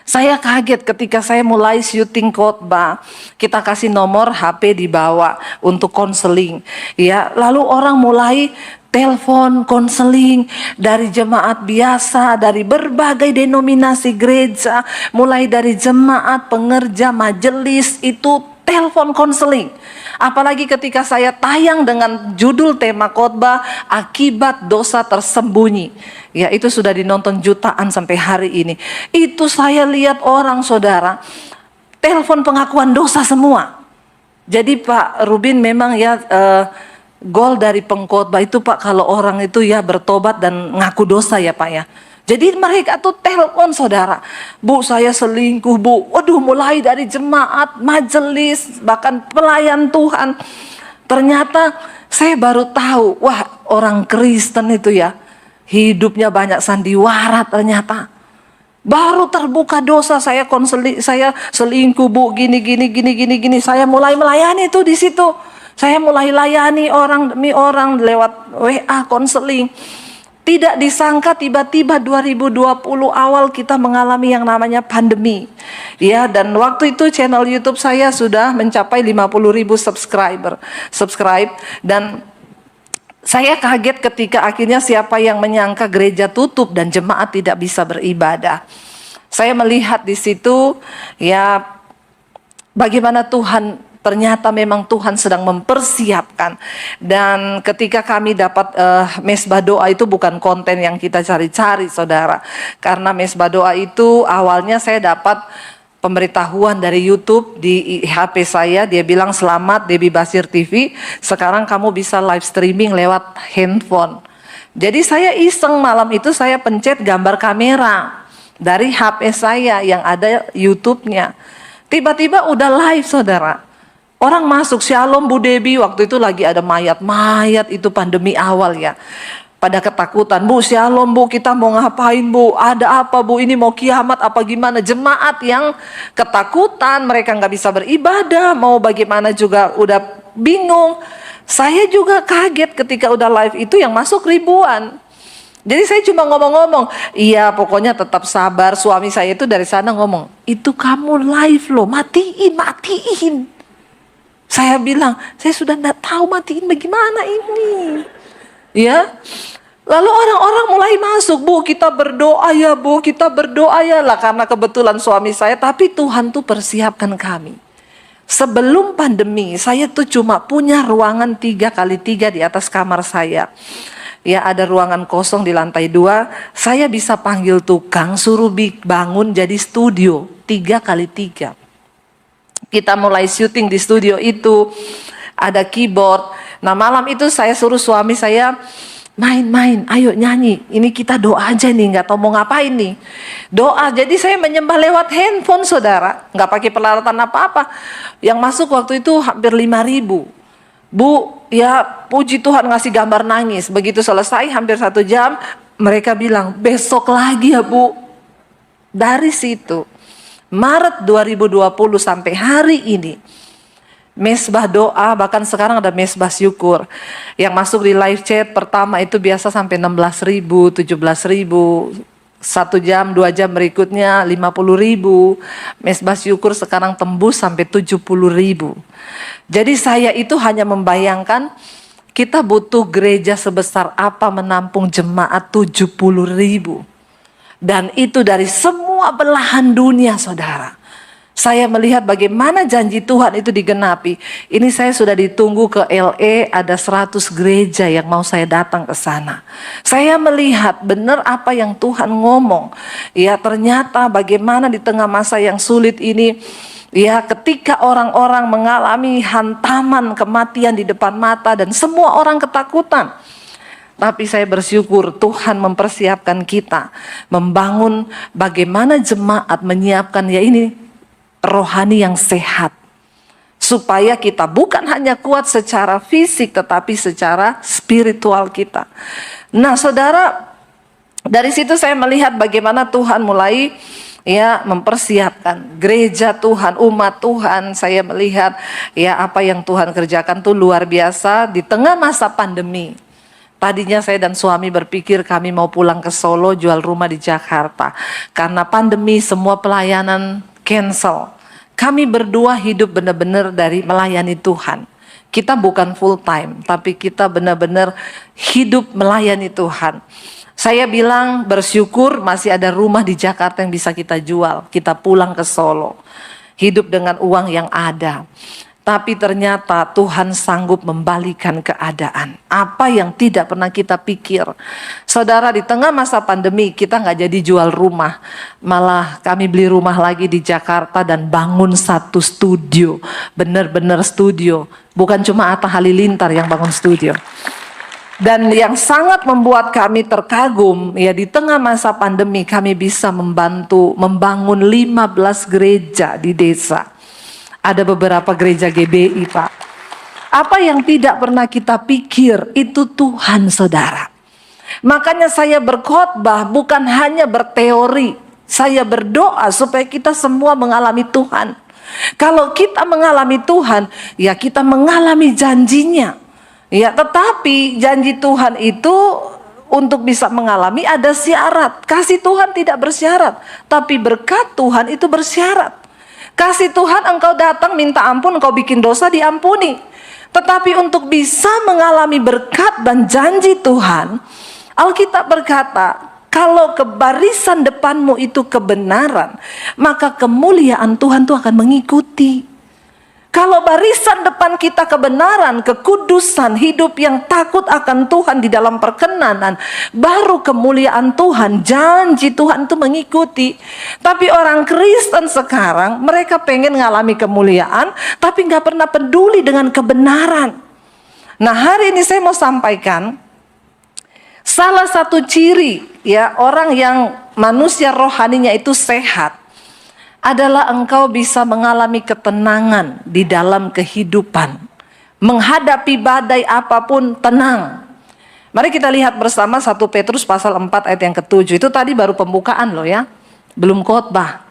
Saya kaget ketika saya mulai syuting khotbah. Kita kasih nomor HP dibawa untuk konseling. Ya, lalu orang mulai telepon konseling dari jemaat biasa, dari berbagai denominasi gereja, mulai dari jemaat, pengerja, majelis itu telepon konseling. Apalagi ketika saya tayang dengan judul tema khotbah akibat dosa tersembunyi. Ya, itu sudah dinonton jutaan sampai hari ini. Itu saya lihat orang saudara telepon pengakuan dosa semua. Jadi Pak Rubin memang ya goal dari pengkhotbah itu Pak, kalau orang itu ya bertobat dan ngaku dosa ya Pak ya. Jadi mereka tuh telepon saudara, Bu saya selingkuh Bu, waduh mulai dari jemaat, majelis, bahkan pelayan Tuhan. Ternyata saya baru tahu, wah orang Kristen itu ya, hidupnya banyak sandiwara ternyata. Baru terbuka dosa, saya konseling, saya selingkuh Bu, gini, saya mulai melayani tuh di situ. Saya mulai layani orang demi orang lewat WA konseling. Tidak disangka tiba-tiba 2020 awal kita mengalami yang namanya pandemi. Ya, dan waktu itu channel YouTube saya sudah mencapai 50.000 subscribe dan saya kaget ketika akhirnya siapa yang menyangka gereja tutup dan jemaat tidak bisa beribadah. Saya melihat di situ ya bagaimana Tuhan Ternyata memang Tuhan sedang mempersiapkan. Dan ketika kami dapat mesbah doa itu bukan konten yang kita cari-cari, saudara. Karena mesbah doa itu awalnya saya dapat pemberitahuan dari YouTube di HP saya. Dia bilang, selamat Debbie Basir TV, sekarang kamu bisa live streaming lewat handphone. Jadi saya iseng malam itu, saya pencet gambar kamera dari HP saya yang ada YouTube-nya. Tiba-tiba udah live, saudara. Orang masuk, shalom Bu Debbie, waktu itu lagi ada mayat-mayat, itu pandemi awal ya. Pada ketakutan, Bu, shalom Bu, kita mau ngapain Bu? Ada apa Bu? Ini mau kiamat apa gimana? Jemaat yang ketakutan, mereka nggak bisa beribadah, mau bagaimana juga udah bingung. Saya juga kaget ketika udah live itu yang masuk ribuan. Jadi saya cuma ngomong-ngomong, iya pokoknya tetap sabar. Suami saya itu dari sana ngomong, itu kamu live loh, matiin, matiin. Saya bilang, saya sudah tidak tahu matiin bagaimana ini. Ya, lalu orang-orang mulai masuk, Bu kita berdoa ya Bu, kita berdoa ya lah. Karena kebetulan suami saya, tapi Tuhan tuh persiapkan kami. Sebelum pandemi, saya tuh cuma punya ruangan 3x3 di atas kamar saya. Ya, ada ruangan kosong di lantai 2. Saya bisa panggil tukang, suruh bangun jadi studio 3x3. Kita mulai syuting di studio itu, ada keyboard. Nah malam itu saya suruh suami saya, main-main, ayo nyanyi. Ini kita doa aja nih, nggak tahu mau ngapain nih. Doa, jadi saya menyembah lewat handphone, saudara. Nggak pakai peralatan apa-apa. Yang masuk waktu itu hampir 5.000. Bu, ya puji Tuhan ngasih gambar nangis. Begitu selesai hampir 1 jam, mereka bilang, besok lagi ya Bu. Dari situ, Maret 2020 sampai hari ini, mesbah doa, bahkan sekarang ada mesbah syukur. Yang masuk di live chat pertama itu biasa sampai 16.000, 17.000. 1 jam, 2 jam berikutnya 50.000. Mesbah syukur sekarang tembus sampai 70.000. Jadi saya itu hanya membayangkan kita butuh gereja sebesar apa menampung jemaat 70.000. Dan itu dari semua belahan dunia, saudara. Saya melihat bagaimana janji Tuhan itu digenapi. Ini saya sudah ditunggu ke LA, ada 100 gereja yang mau saya datang ke sana. Saya melihat benar apa yang Tuhan ngomong. Ya, ternyata bagaimana di tengah masa yang sulit ini, ya ketika orang-orang mengalami hantaman kematian di depan mata dan semua orang ketakutan. Tapi saya bersyukur Tuhan mempersiapkan kita membangun bagaimana jemaat menyiapkan ya ini rohani yang sehat. Supaya kita bukan hanya kuat secara fisik tetapi secara spiritual kita. Nah saudara, dari situ saya melihat bagaimana Tuhan mulai ya mempersiapkan gereja Tuhan, umat Tuhan. Saya melihat ya apa yang Tuhan kerjakan tuh luar biasa di tengah masa pandemi. Tadinya saya dan suami berpikir kami mau pulang ke Solo, jual rumah di Jakarta. Karena pandemi semua pelayanan cancel. Kami berdua hidup benar-benar dari melayani Tuhan. Kita bukan full time, tapi kita benar-benar hidup melayani Tuhan. Saya bilang bersyukur masih ada rumah di Jakarta yang bisa kita jual. Kita pulang ke Solo. Hidup dengan uang yang ada. Tapi ternyata Tuhan sanggup membalikan keadaan. Apa yang tidak pernah kita pikir. Saudara, di tengah masa pandemi kita nggak jadi jual rumah. Malah kami beli rumah lagi di Jakarta dan bangun 1 studio. Benar-benar studio. Bukan cuma Atta Halilintar yang bangun studio. Dan yang sangat membuat kami terkagum, ya di tengah masa pandemi kami bisa membangun 15 gereja di desa. Ada beberapa gereja GBI, Pak. Apa yang tidak pernah kita pikir itu Tuhan, saudara. Makanya saya berkhotbah bukan hanya berteori. Saya berdoa supaya kita semua mengalami Tuhan. Kalau kita mengalami Tuhan, ya kita mengalami janjinya. Ya, tetapi janji Tuhan itu untuk bisa mengalami ada syarat. Kasih Tuhan tidak bersyarat, tapi berkat Tuhan itu bersyarat. Kasih Tuhan engkau datang minta ampun, engkau bikin dosa diampuni. Tetapi untuk bisa mengalami berkat dan janji Tuhan, Alkitab berkata, kalau ke barisan depanmu itu kebenaran, maka kemuliaan Tuhan itu akan mengikuti. Kalau barisan depan kita kebenaran, kekudusan, hidup yang takut akan Tuhan di dalam perkenanan, baru kemuliaan Tuhan, janji Tuhan itu mengikuti. Tapi orang Kristen sekarang, mereka pengen ngalami kemuliaan, tapi nggak pernah peduli dengan kebenaran. Nah, hari ini saya mau sampaikan salah satu ciri ya orang yang manusia rohaninya itu sehat adalah engkau bisa mengalami ketenangan di dalam kehidupan. Menghadapi badai apapun tenang. Mari kita lihat bersama 1 Petrus pasal 4 ayat yang ke-7. Itu tadi baru pembukaan loh ya. Belum khotbah.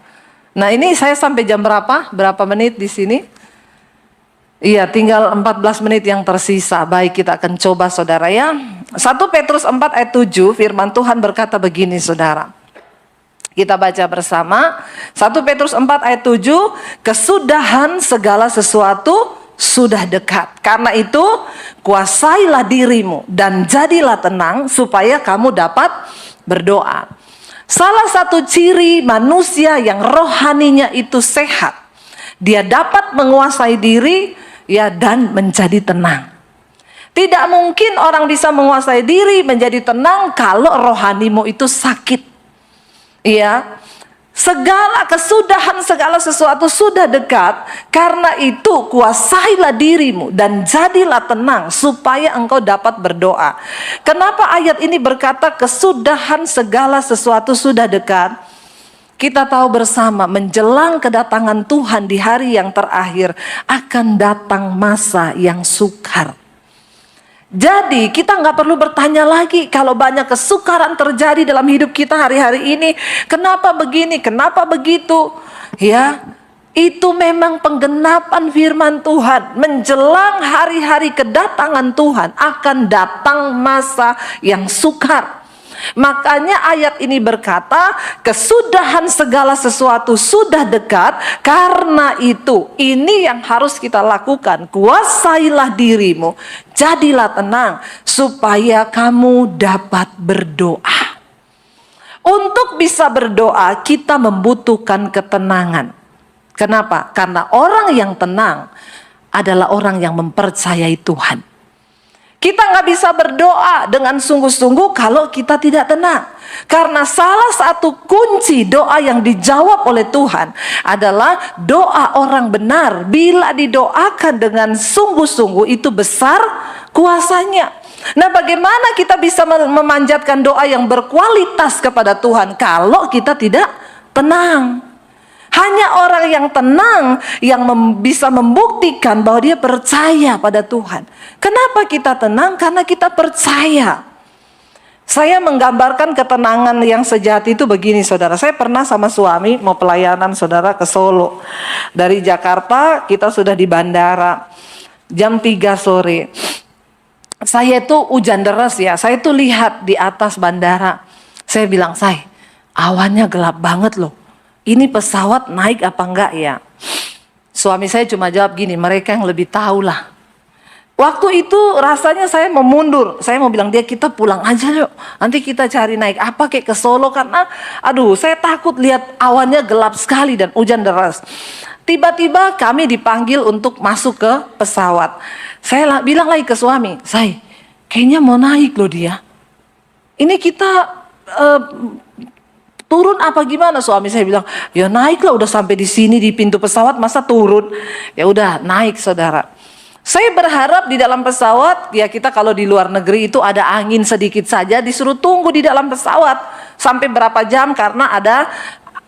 Nah, ini saya sampai jam berapa? Berapa menit di sini? Iya, tinggal 14 menit yang tersisa. Baik, kita akan coba saudara ya. 1 Petrus 4 ayat 7 firman Tuhan berkata begini saudara. Kita baca bersama 1 Petrus 4 ayat 7, kesudahan segala sesuatu sudah dekat. Karena itu kuasailah dirimu dan jadilah tenang supaya kamu dapat berdoa. Salah satu ciri manusia yang rohaninya itu sehat, dia dapat menguasai diri ya dan menjadi tenang. Tidak mungkin orang bisa menguasai diri menjadi tenang kalau rohanimu itu sakit. Iya, segala kesudahan segala sesuatu sudah dekat. Karena itu kuasailah dirimu dan jadilah tenang supaya engkau dapat berdoa. Kenapa ayat ini berkata kesudahan segala sesuatu sudah dekat? Kita tahu bersama menjelang kedatangan Tuhan di hari yang terakhir akan datang masa yang sukar. Jadi kita nggak perlu bertanya lagi kalau banyak kesukaran terjadi dalam hidup kita hari-hari ini. Kenapa begini, kenapa begitu? Ya, itu memang penggenapan firman Tuhan. Menjelang hari-hari kedatangan Tuhan akan datang masa yang sukar. Makanya ayat ini berkata kesudahan segala sesuatu sudah dekat. Karena itu ini yang harus kita lakukan. Kuasailah dirimu, jadilah tenang supaya kamu dapat berdoa. Untuk bisa berdoa kita membutuhkan ketenangan. Kenapa? Karena orang yang tenang adalah orang yang mempercayai Tuhan. Kita nggak bisa berdoa dengan sungguh-sungguh kalau kita tidak tenang. Karena salah satu kunci doa yang dijawab oleh Tuhan adalah doa orang benar. Bila didoakan dengan sungguh-sungguh itu besar kuasanya. Nah, bagaimana kita bisa memanjatkan doa yang berkualitas kepada Tuhan kalau kita tidak tenang? Hanya orang yang tenang yang bisa membuktikan bahwa dia percaya pada Tuhan. Kenapa kita tenang? Karena kita percaya. Saya menggambarkan ketenangan yang sejati itu begini saudara. Saya pernah sama suami mau pelayanan saudara ke Solo. Dari Jakarta kita sudah di bandara. Jam 3 sore. Saya itu hujan deras ya. Saya itu lihat di atas bandara. Saya bilang, "Say, awannya gelap banget loh. Ini pesawat naik apa enggak ya?" Suami saya cuma jawab gini, "Mereka yang lebih tahu lah." Waktu itu rasanya saya mau mundur. Saya mau bilang dia, "Kita pulang aja yuk. Nanti kita cari naik apa kayak ke Solo." Karena aduh saya takut lihat awannya gelap sekali dan hujan deras. Tiba-tiba kami dipanggil untuk masuk ke pesawat. Saya bilang lagi ke suami, "Say, kayaknya mau naik loh dia. Ini kita turun apa gimana?" Suami saya bilang, "Ya naik lah, udah sampai di sini di pintu pesawat masa turun." Ya udah naik saudara. Saya berharap di dalam pesawat, ya kita kalau di luar negeri itu ada angin sedikit saja disuruh tunggu di dalam pesawat sampai berapa jam karena ada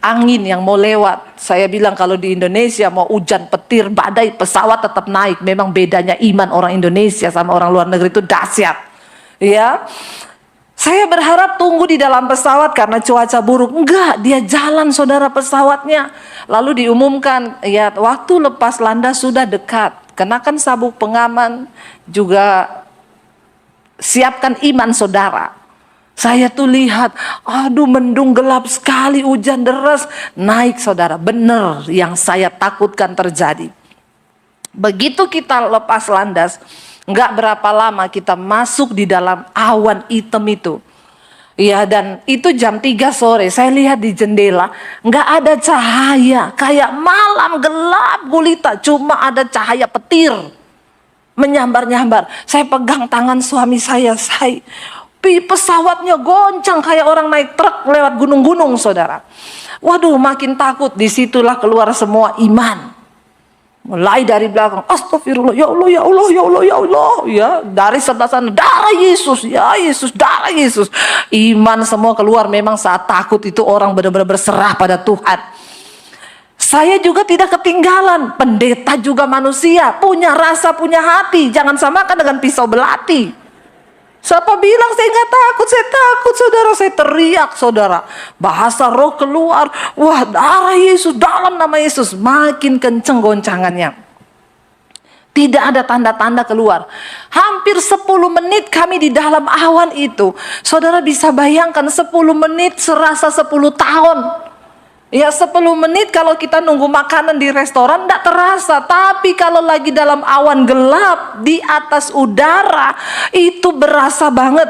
angin yang mau lewat. Saya bilang kalau di Indonesia mau hujan petir badai pesawat tetap naik. Memang bedanya iman orang Indonesia sama orang luar negeri itu dahsyat. Ya. Saya berharap tunggu di dalam pesawat karena cuaca buruk. Enggak, dia jalan saudara pesawatnya. Lalu diumumkan, ya waktu lepas landas sudah dekat. Kenakan sabuk pengaman, juga siapkan iman saudara. Saya tuh lihat, aduh mendung gelap sekali, hujan deras. Naik saudara, benar yang saya takutkan terjadi. Begitu kita lepas landas, nggak berapa lama kita masuk di dalam awan hitam itu. Iya, dan itu jam 3 sore, saya lihat di jendela, nggak ada cahaya, kayak malam gelap gulita, cuma ada cahaya petir menyambar-nyambar. Saya pegang tangan suami saya pesawatnya goncang kayak orang naik truk lewat gunung-gunung, saudara. Waduh, makin takut. Disitulah keluar semua iman. Mulai dari belakang, astagfirullah, ya Allah, ya Allah, ya Allah, ya Allah. Ya, dari sebelah sana, darah Yesus, ya Yesus, darah Yesus. Iman semua keluar. Memang saat takut itu orang benar-benar berserah pada Tuhan. Saya juga tidak ketinggalan. Pendeta juga manusia, punya rasa, punya hati. Jangan samakan dengan pisau belati. Siapa bilang saya nggak takut? Saya takut, saudara. Saya teriak, saudara. Bahasa roh keluar. Wah, darah Yesus, dalam nama Yesus. Makin kenceng goncangannya. Tidak ada tanda-tanda keluar. Hampir 10 menit kami di dalam awan itu. Saudara bisa bayangkan 10 menit serasa 10 tahun. Ya, 10 menit kalau kita nunggu makanan di restoran tidak terasa. Tapi kalau lagi dalam awan gelap di atas udara, itu berasa banget.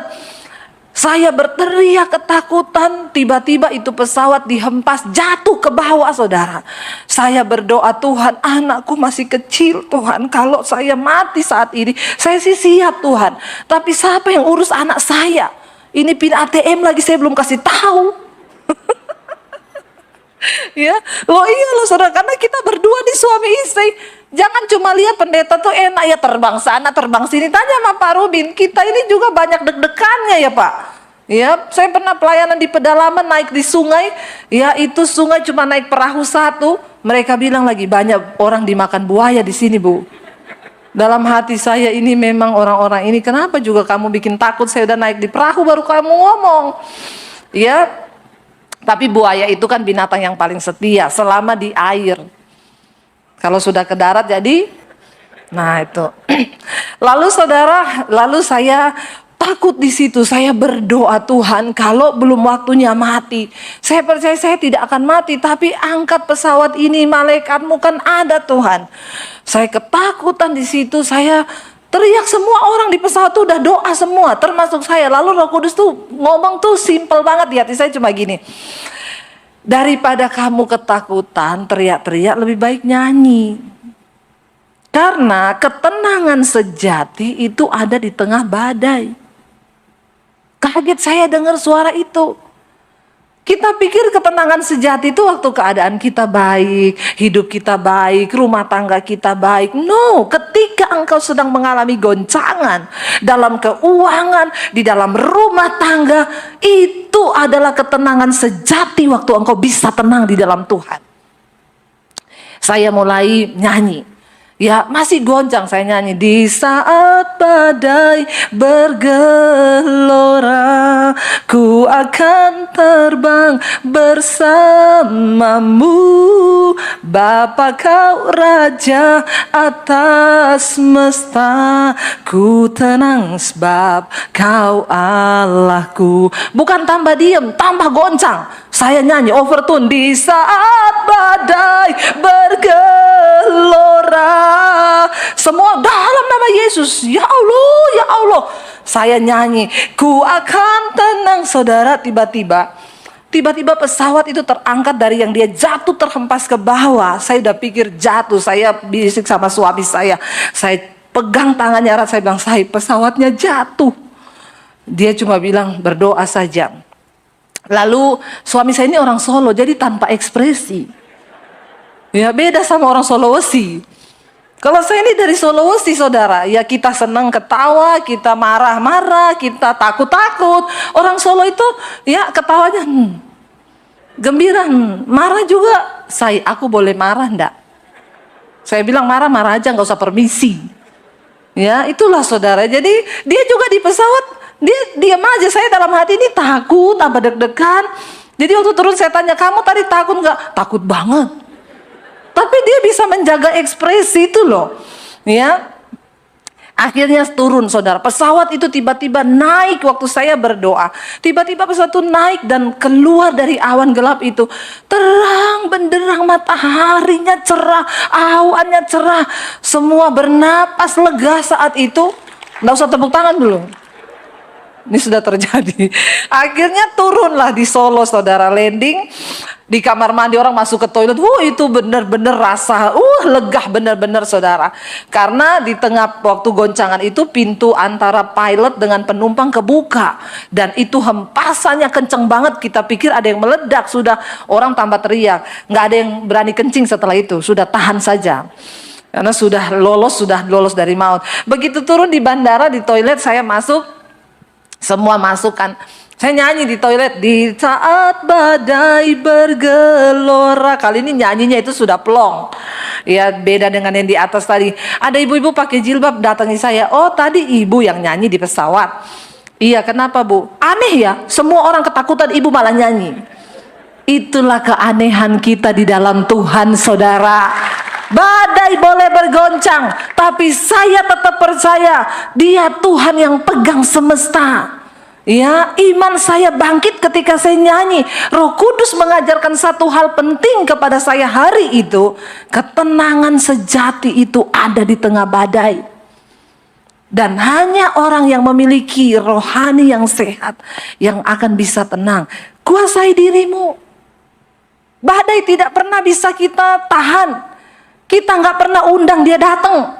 Saya berteriak ketakutan, tiba-tiba itu pesawat dihempas jatuh ke bawah, saudara. Saya berdoa, Tuhan, anakku masih kecil, Tuhan. Kalau saya mati saat ini, saya sih siap, Tuhan. Tapi siapa yang urus anak saya? Ini pin ATM lagi saya belum kasih tahu. Ya, loh iya loh saudara, karena kita berdua nih suami istri. Jangan cuma lihat pendeta tuh enak ya terbang sana terbang sini. Tanya sama Pak Rubin, kita ini juga banyak deg-degannya ya Pak. Ya, saya pernah pelayanan di pedalaman naik di sungai. Ya, itu sungai cuma naik perahu satu. Mereka bilang lagi banyak orang dimakan buaya di sini, Bu. Dalam hati saya ini memang orang-orang ini kenapa juga kamu bikin takut? Saya udah naik di perahu baru kamu ngomong. Ya. Tapi buaya itu kan binatang yang paling setia selama di air. Kalau sudah ke darat jadi, nah itu. Lalu saudara, lalu saya takut di situ. Saya berdoa, Tuhan, kalau belum waktunya mati, saya percaya saya tidak akan mati. Tapi angkat pesawat ini, malaikatmu kan ada, Tuhan. Saya ketakutan di situ. Saya teriak, semua orang di pesawat tuh udah doa semua, termasuk saya. Lalu Roh Kudus tuh ngomong tuh simple banget di hati saya, cuma gini. Daripada kamu ketakutan, teriak-teriak, lebih baik nyanyi. Karena ketenangan sejati itu ada di tengah badai. Kaget saya dengar suara itu. Kita pikir ketenangan sejati itu waktu keadaan kita baik, hidup kita baik, rumah tangga kita baik. No, ketika engkau sedang mengalami goncangan dalam keuangan, di dalam rumah tangga, itu adalah ketenangan sejati waktu engkau bisa tenang di dalam Tuhan. Saya mulai nyanyi. Ya, masih goncang saya nyanyi. Di saat badai bergelora, ku akan terbang bersamamu. Bapa kau raja atas semesta, ku tenang sebab kau Allahku. Bukan tambah diem, tambah goncang. Saya nyanyi overtune. Di saat badai bergelora, semua dalam nama Yesus. Ya Allah, ya Allah. Saya nyanyi, ku akan tenang. Saudara, tiba-tiba pesawat itu terangkat dari yang dia jatuh terhempas ke bawah. Saya udah pikir jatuh. Saya bisik sama suami saya. Saya pegang tangannya erat. Saya bilang, saya pesawatnya jatuh. Dia cuma bilang berdoa saja. Lalu suami saya ini orang Solo, jadi tanpa ekspresi. Ya, beda sama orang Sulawesi. Kalau saya ini dari Sulawesi, saudara, ya kita senang ketawa, kita marah-marah, kita takut-takut. Orang Solo itu ya ketawanya gembira, marah juga. Aku boleh marah enggak? Saya bilang marah-marah aja, nggak usah permisi. Ya, itulah saudara. Jadi dia juga di pesawat, dia diam aja. Saya dalam hati ini takut, tambah deg-degan. Jadi waktu turun saya tanya, kamu tadi takut nggak? Takut banget. Tapi dia bisa menjaga ekspresi itu loh. Ya. Akhirnya turun saudara. Pesawat itu tiba-tiba naik waktu saya berdoa. Tiba-tiba pesawat itu naik dan keluar dari awan gelap itu. Terang benderang, mataharinya cerah, awannya cerah. Semua bernapas lega saat itu. Nggak usah tepuk tangan dulu. Ini sudah terjadi. Akhirnya turunlah di Solo, saudara, landing di kamar mandi, orang masuk ke toilet. Itu benar-benar rasa legah benar-benar, saudara. Karena di tengah waktu goncangan itu pintu antara pilot dengan penumpang kebuka, dan itu hempasannya kenceng banget. Kita pikir ada yang meledak, sudah orang tambah teriak. Nggak ada yang berani kencing setelah itu, sudah tahan saja. Karena sudah lolos dari maut. Begitu turun di bandara, di toilet saya masuk, semua masuk kan. Saya nyanyi di toilet, di saat badai bergelora. Kali ini nyanyinya itu sudah plong. Ya, beda dengan yang di atas tadi. Ada ibu-ibu pakai jilbab datangi saya. Oh, tadi ibu yang nyanyi di pesawat. Iya, kenapa Bu? Aneh ya, semua orang ketakutan, ibu malah nyanyi. Itulah keanehan kita di dalam Tuhan, saudara. Badai boleh bergoncang, tapi saya tetap percaya Dia Tuhan yang pegang semesta. Ya, iman saya bangkit ketika saya nyanyi. Roh Kudus mengajarkan satu hal penting kepada saya hari itu. Ketenangan sejati itu ada di tengah badai. Dan hanya orang yang memiliki rohani yang sehat yang akan bisa tenang. Kuasai dirimu. Badai tidak pernah bisa kita tahan. Kita nggak pernah undang dia datang.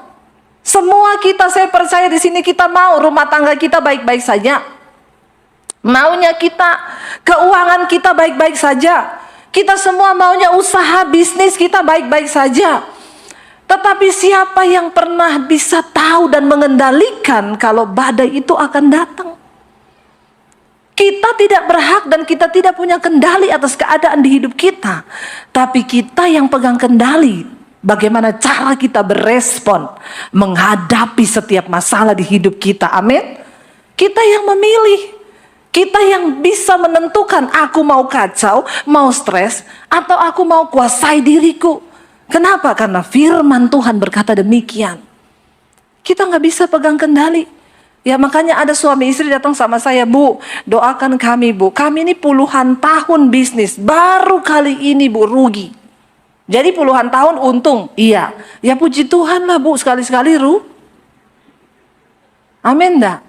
Semua kita, saya percaya di sini kita mau rumah tangga kita baik-baik saja. Maunya kita, keuangan kita baik-baik saja. Kita semua maunya usaha bisnis kita baik-baik saja. Tetapi siapa yang pernah bisa tahu dan mengendalikan kalau badai itu akan datang? Kita tidak berhak dan kita tidak punya kendali atas keadaan di hidup kita. Tapi kita yang pegang kendali. Bagaimana cara kita berespon menghadapi setiap masalah di hidup kita. Amin. Kita yang memilih. Kita yang bisa menentukan aku mau kacau, mau stres, atau aku mau kuasai diriku. Kenapa? Karena firman Tuhan berkata demikian. Kita nggak bisa pegang kendali. Ya, makanya ada suami istri datang sama saya, Bu, doakan kami, Bu. Kami ini puluhan tahun bisnis, baru kali ini, Bu, rugi. Jadi puluhan tahun untung, iya. Ya puji Tuhan lah, Bu, sekali-sekali amin dah.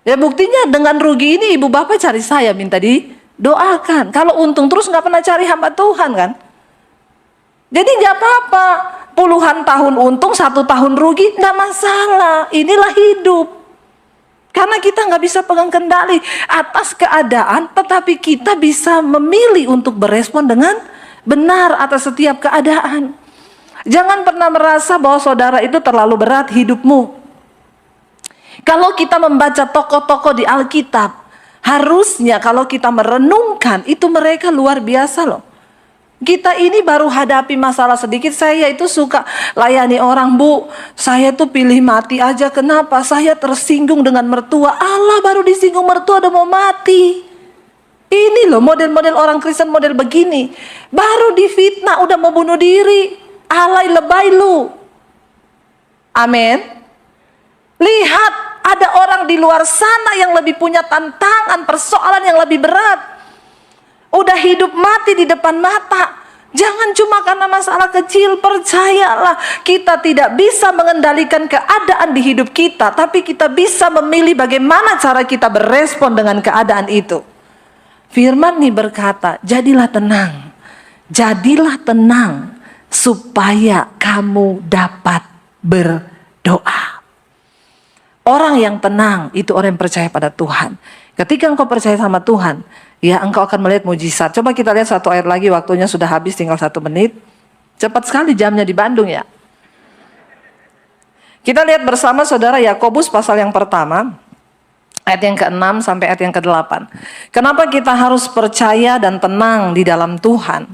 Ya buktinya dengan rugi ini ibu bapak cari saya, minta didoakan. Kalau untung terus nggak pernah cari hamba Tuhan kan. Jadi nggak apa-apa, puluhan tahun untung, 1 tahun rugi, nggak masalah. Inilah hidup. Karena kita nggak bisa pegang kendali atas keadaan, tetapi kita bisa memilih untuk berespon dengan benar atas setiap keadaan. Jangan pernah merasa bahwa saudara itu terlalu berat hidupmu. Kalau kita membaca tokoh-tokoh di Alkitab, harusnya kalau kita merenungkan, itu mereka luar biasa loh. Kita ini baru hadapi masalah sedikit. Saya itu suka layani orang, Bu, saya tuh pilih mati aja. Kenapa? Saya tersinggung dengan mertua. Allah, baru disinggung mertua udah mau mati. Ini loh model-model orang Kristen model begini. Baru difitnah udah mau bunuh diri. Alay lebay lu. Amin. Lihat, ada orang di luar sana yang lebih punya tantangan, persoalan yang lebih berat. Udah hidup mati di depan mata. Jangan cuma karena masalah kecil, percayalah. Kita tidak bisa mengendalikan keadaan di hidup kita, tapi kita bisa memilih bagaimana cara kita berespon dengan keadaan itu. Firman nih berkata, jadilah tenang supaya kamu dapat berdoa. Orang yang tenang itu orang yang percaya pada Tuhan. Ketika engkau percaya sama Tuhan, ya engkau akan melihat mujizat. Coba kita lihat satu ayat lagi, waktunya sudah habis, tinggal 1 menit. Cepat sekali jamnya di Bandung ya. Kita lihat bersama saudara Yakobus pasal yang pertama. Ayat yang ke-6 sampai ayat yang ke-8. Kenapa kita harus percaya dan tenang di dalam Tuhan?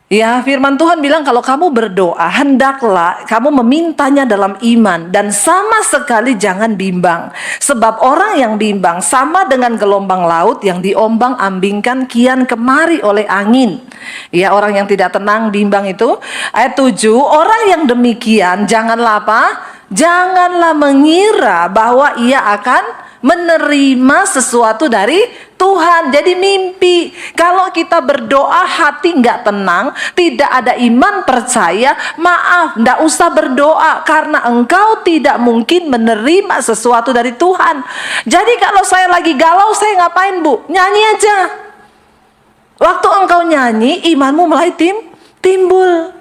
Ya, firman Tuhan bilang kalau kamu berdoa, hendaklah kamu memintanya dalam iman dan sama sekali jangan bimbang. Sebab orang yang bimbang sama dengan gelombang laut yang diombang-ambingkan kian kemari oleh angin. Ya, orang yang tidak tenang, bimbang itu. Ayat 7, orang yang demikian janganlah apa? Janganlah mengira bahwa ia akan menerima sesuatu dari Tuhan. Jadi mimpi. Kalau kita berdoa hati nggak tenang, tidak ada iman percaya, maaf, nggak usah berdoa karena engkau tidak mungkin menerima sesuatu dari Tuhan. Jadi kalau saya lagi galau, saya ngapain, Bu? Nyanyi aja. Waktu engkau nyanyi, imanmu mulai timbul.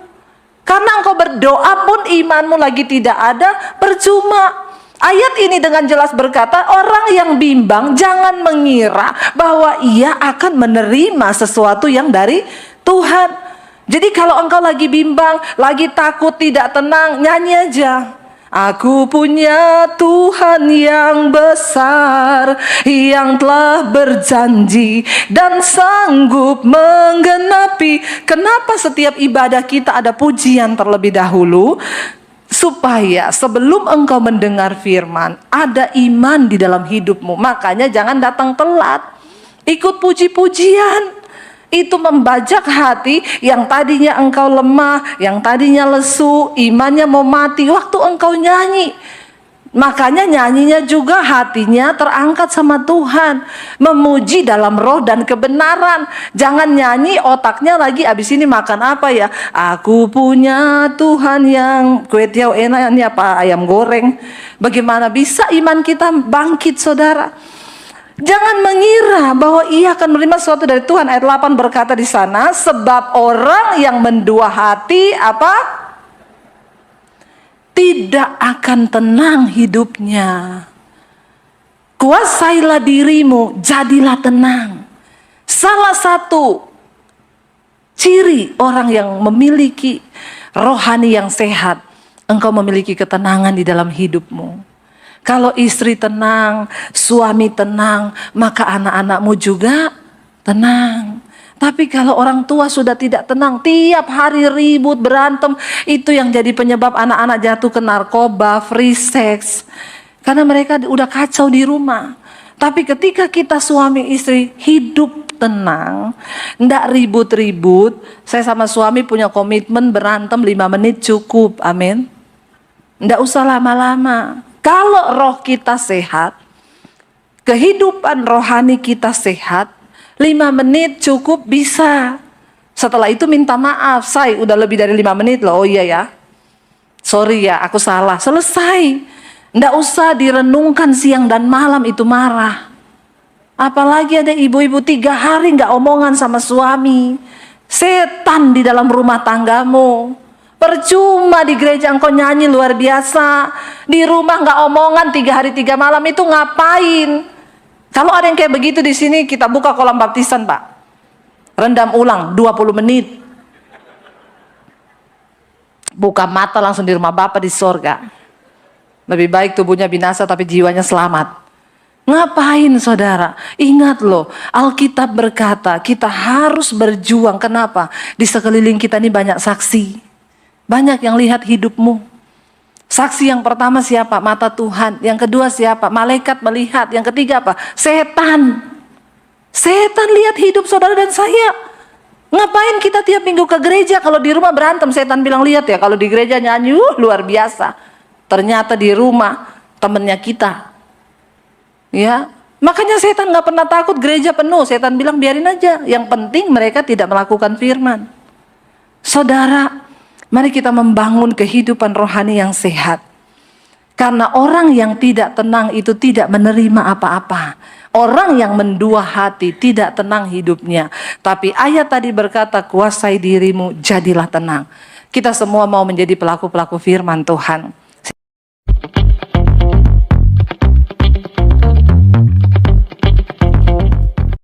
Karena engkau berdoa pun imanmu lagi tidak ada, percuma. Ayat ini dengan jelas berkata, orang yang bimbang jangan mengira bahwa ia akan menerima sesuatu yang dari Tuhan. Jadi kalau engkau lagi bimbang, lagi takut, tidak tenang, nyanyi aja. Aku punya Tuhan yang besar, yang telah berjanji dan sanggup menggenapi. Kenapa setiap ibadah kita ada pujian terlebih dahulu? Supaya sebelum engkau mendengar firman, ada iman di dalam hidupmu. Makanya jangan datang telat. Ikut puji-pujian. Itu membajak hati yang tadinya engkau lemah, yang tadinya lesu, imannya mau mati waktu engkau nyanyi. Makanya nyanyinya juga hatinya terangkat sama Tuhan, memuji dalam roh dan kebenaran. Jangan nyanyi otaknya lagi abis ini makan apa ya? Aku punya Tuhan yang kue tiaw enak, ini apa, ayam goreng. Bagaimana bisa iman kita bangkit, saudara? Jangan mengira bahwa ia akan menerima sesuatu dari Tuhan. Ayat 8 berkata di sana, sebab orang yang mendua hati apa? Tidak akan tenang hidupnya. Kuasailah dirimu, jadilah tenang. Salah satu ciri orang yang memiliki rohani yang sehat, engkau memiliki ketenangan di dalam hidupmu. Kalau istri tenang, suami tenang, maka anak-anakmu juga tenang. Tapi kalau orang tua sudah tidak tenang, tiap hari ribut, berantem, itu yang jadi penyebab anak-anak jatuh ke narkoba, free sex. Karena mereka udah kacau di rumah. Tapi ketika kita suami istri hidup tenang, ndak ribut-ribut, saya sama suami punya komitmen berantem 5 menit cukup, amin. Ndak usah lama-lama. Kalau roh kita sehat, kehidupan rohani kita sehat, 5 menit cukup bisa. Setelah itu minta maaf, saya udah lebih dari 5 menit loh, oh iya ya. Sorry ya, aku salah. Selesai. Nggak usah direnungkan siang dan malam itu marah. Apalagi ada ibu-ibu 3 hari nggak omongan sama suami. Setan di dalam rumah tanggamu. Percuma di gereja engkau nyanyi luar biasa, di rumah nggak omongan 3 hari 3 malam, itu ngapain? Kalau ada yang kayak begitu di sini, kita buka kolam baptisan, Pak. Rendam ulang 20 menit. Buka mata langsung di rumah Bapa di sorga. Lebih baik tubuhnya binasa tapi jiwanya selamat. Ngapain, saudara? Ingat loh, Alkitab berkata kita harus berjuang. Kenapa? Di sekeliling kita ini banyak saksi. Banyak yang lihat hidupmu. Saksi yang pertama siapa? Mata Tuhan. Yang kedua siapa? Malaikat melihat. Yang ketiga apa? Setan. Setan lihat hidup saudara dan saya. Ngapain kita tiap minggu ke gereja kalau di rumah berantem? Setan bilang, lihat ya, kalau di gereja nyanyi luar biasa. Ternyata di rumah temennya kita. Ya, makanya setan gak pernah takut gereja penuh. Setan bilang biarin aja. Yang penting mereka tidak melakukan firman. Saudara, mari kita membangun kehidupan rohani yang sehat. Karena orang yang tidak tenang itu tidak menerima apa-apa. Orang yang mendua hati tidak tenang hidupnya. Tapi ayat tadi berkata, kuasai dirimu, jadilah tenang. Kita semua mau menjadi pelaku-pelaku firman Tuhan.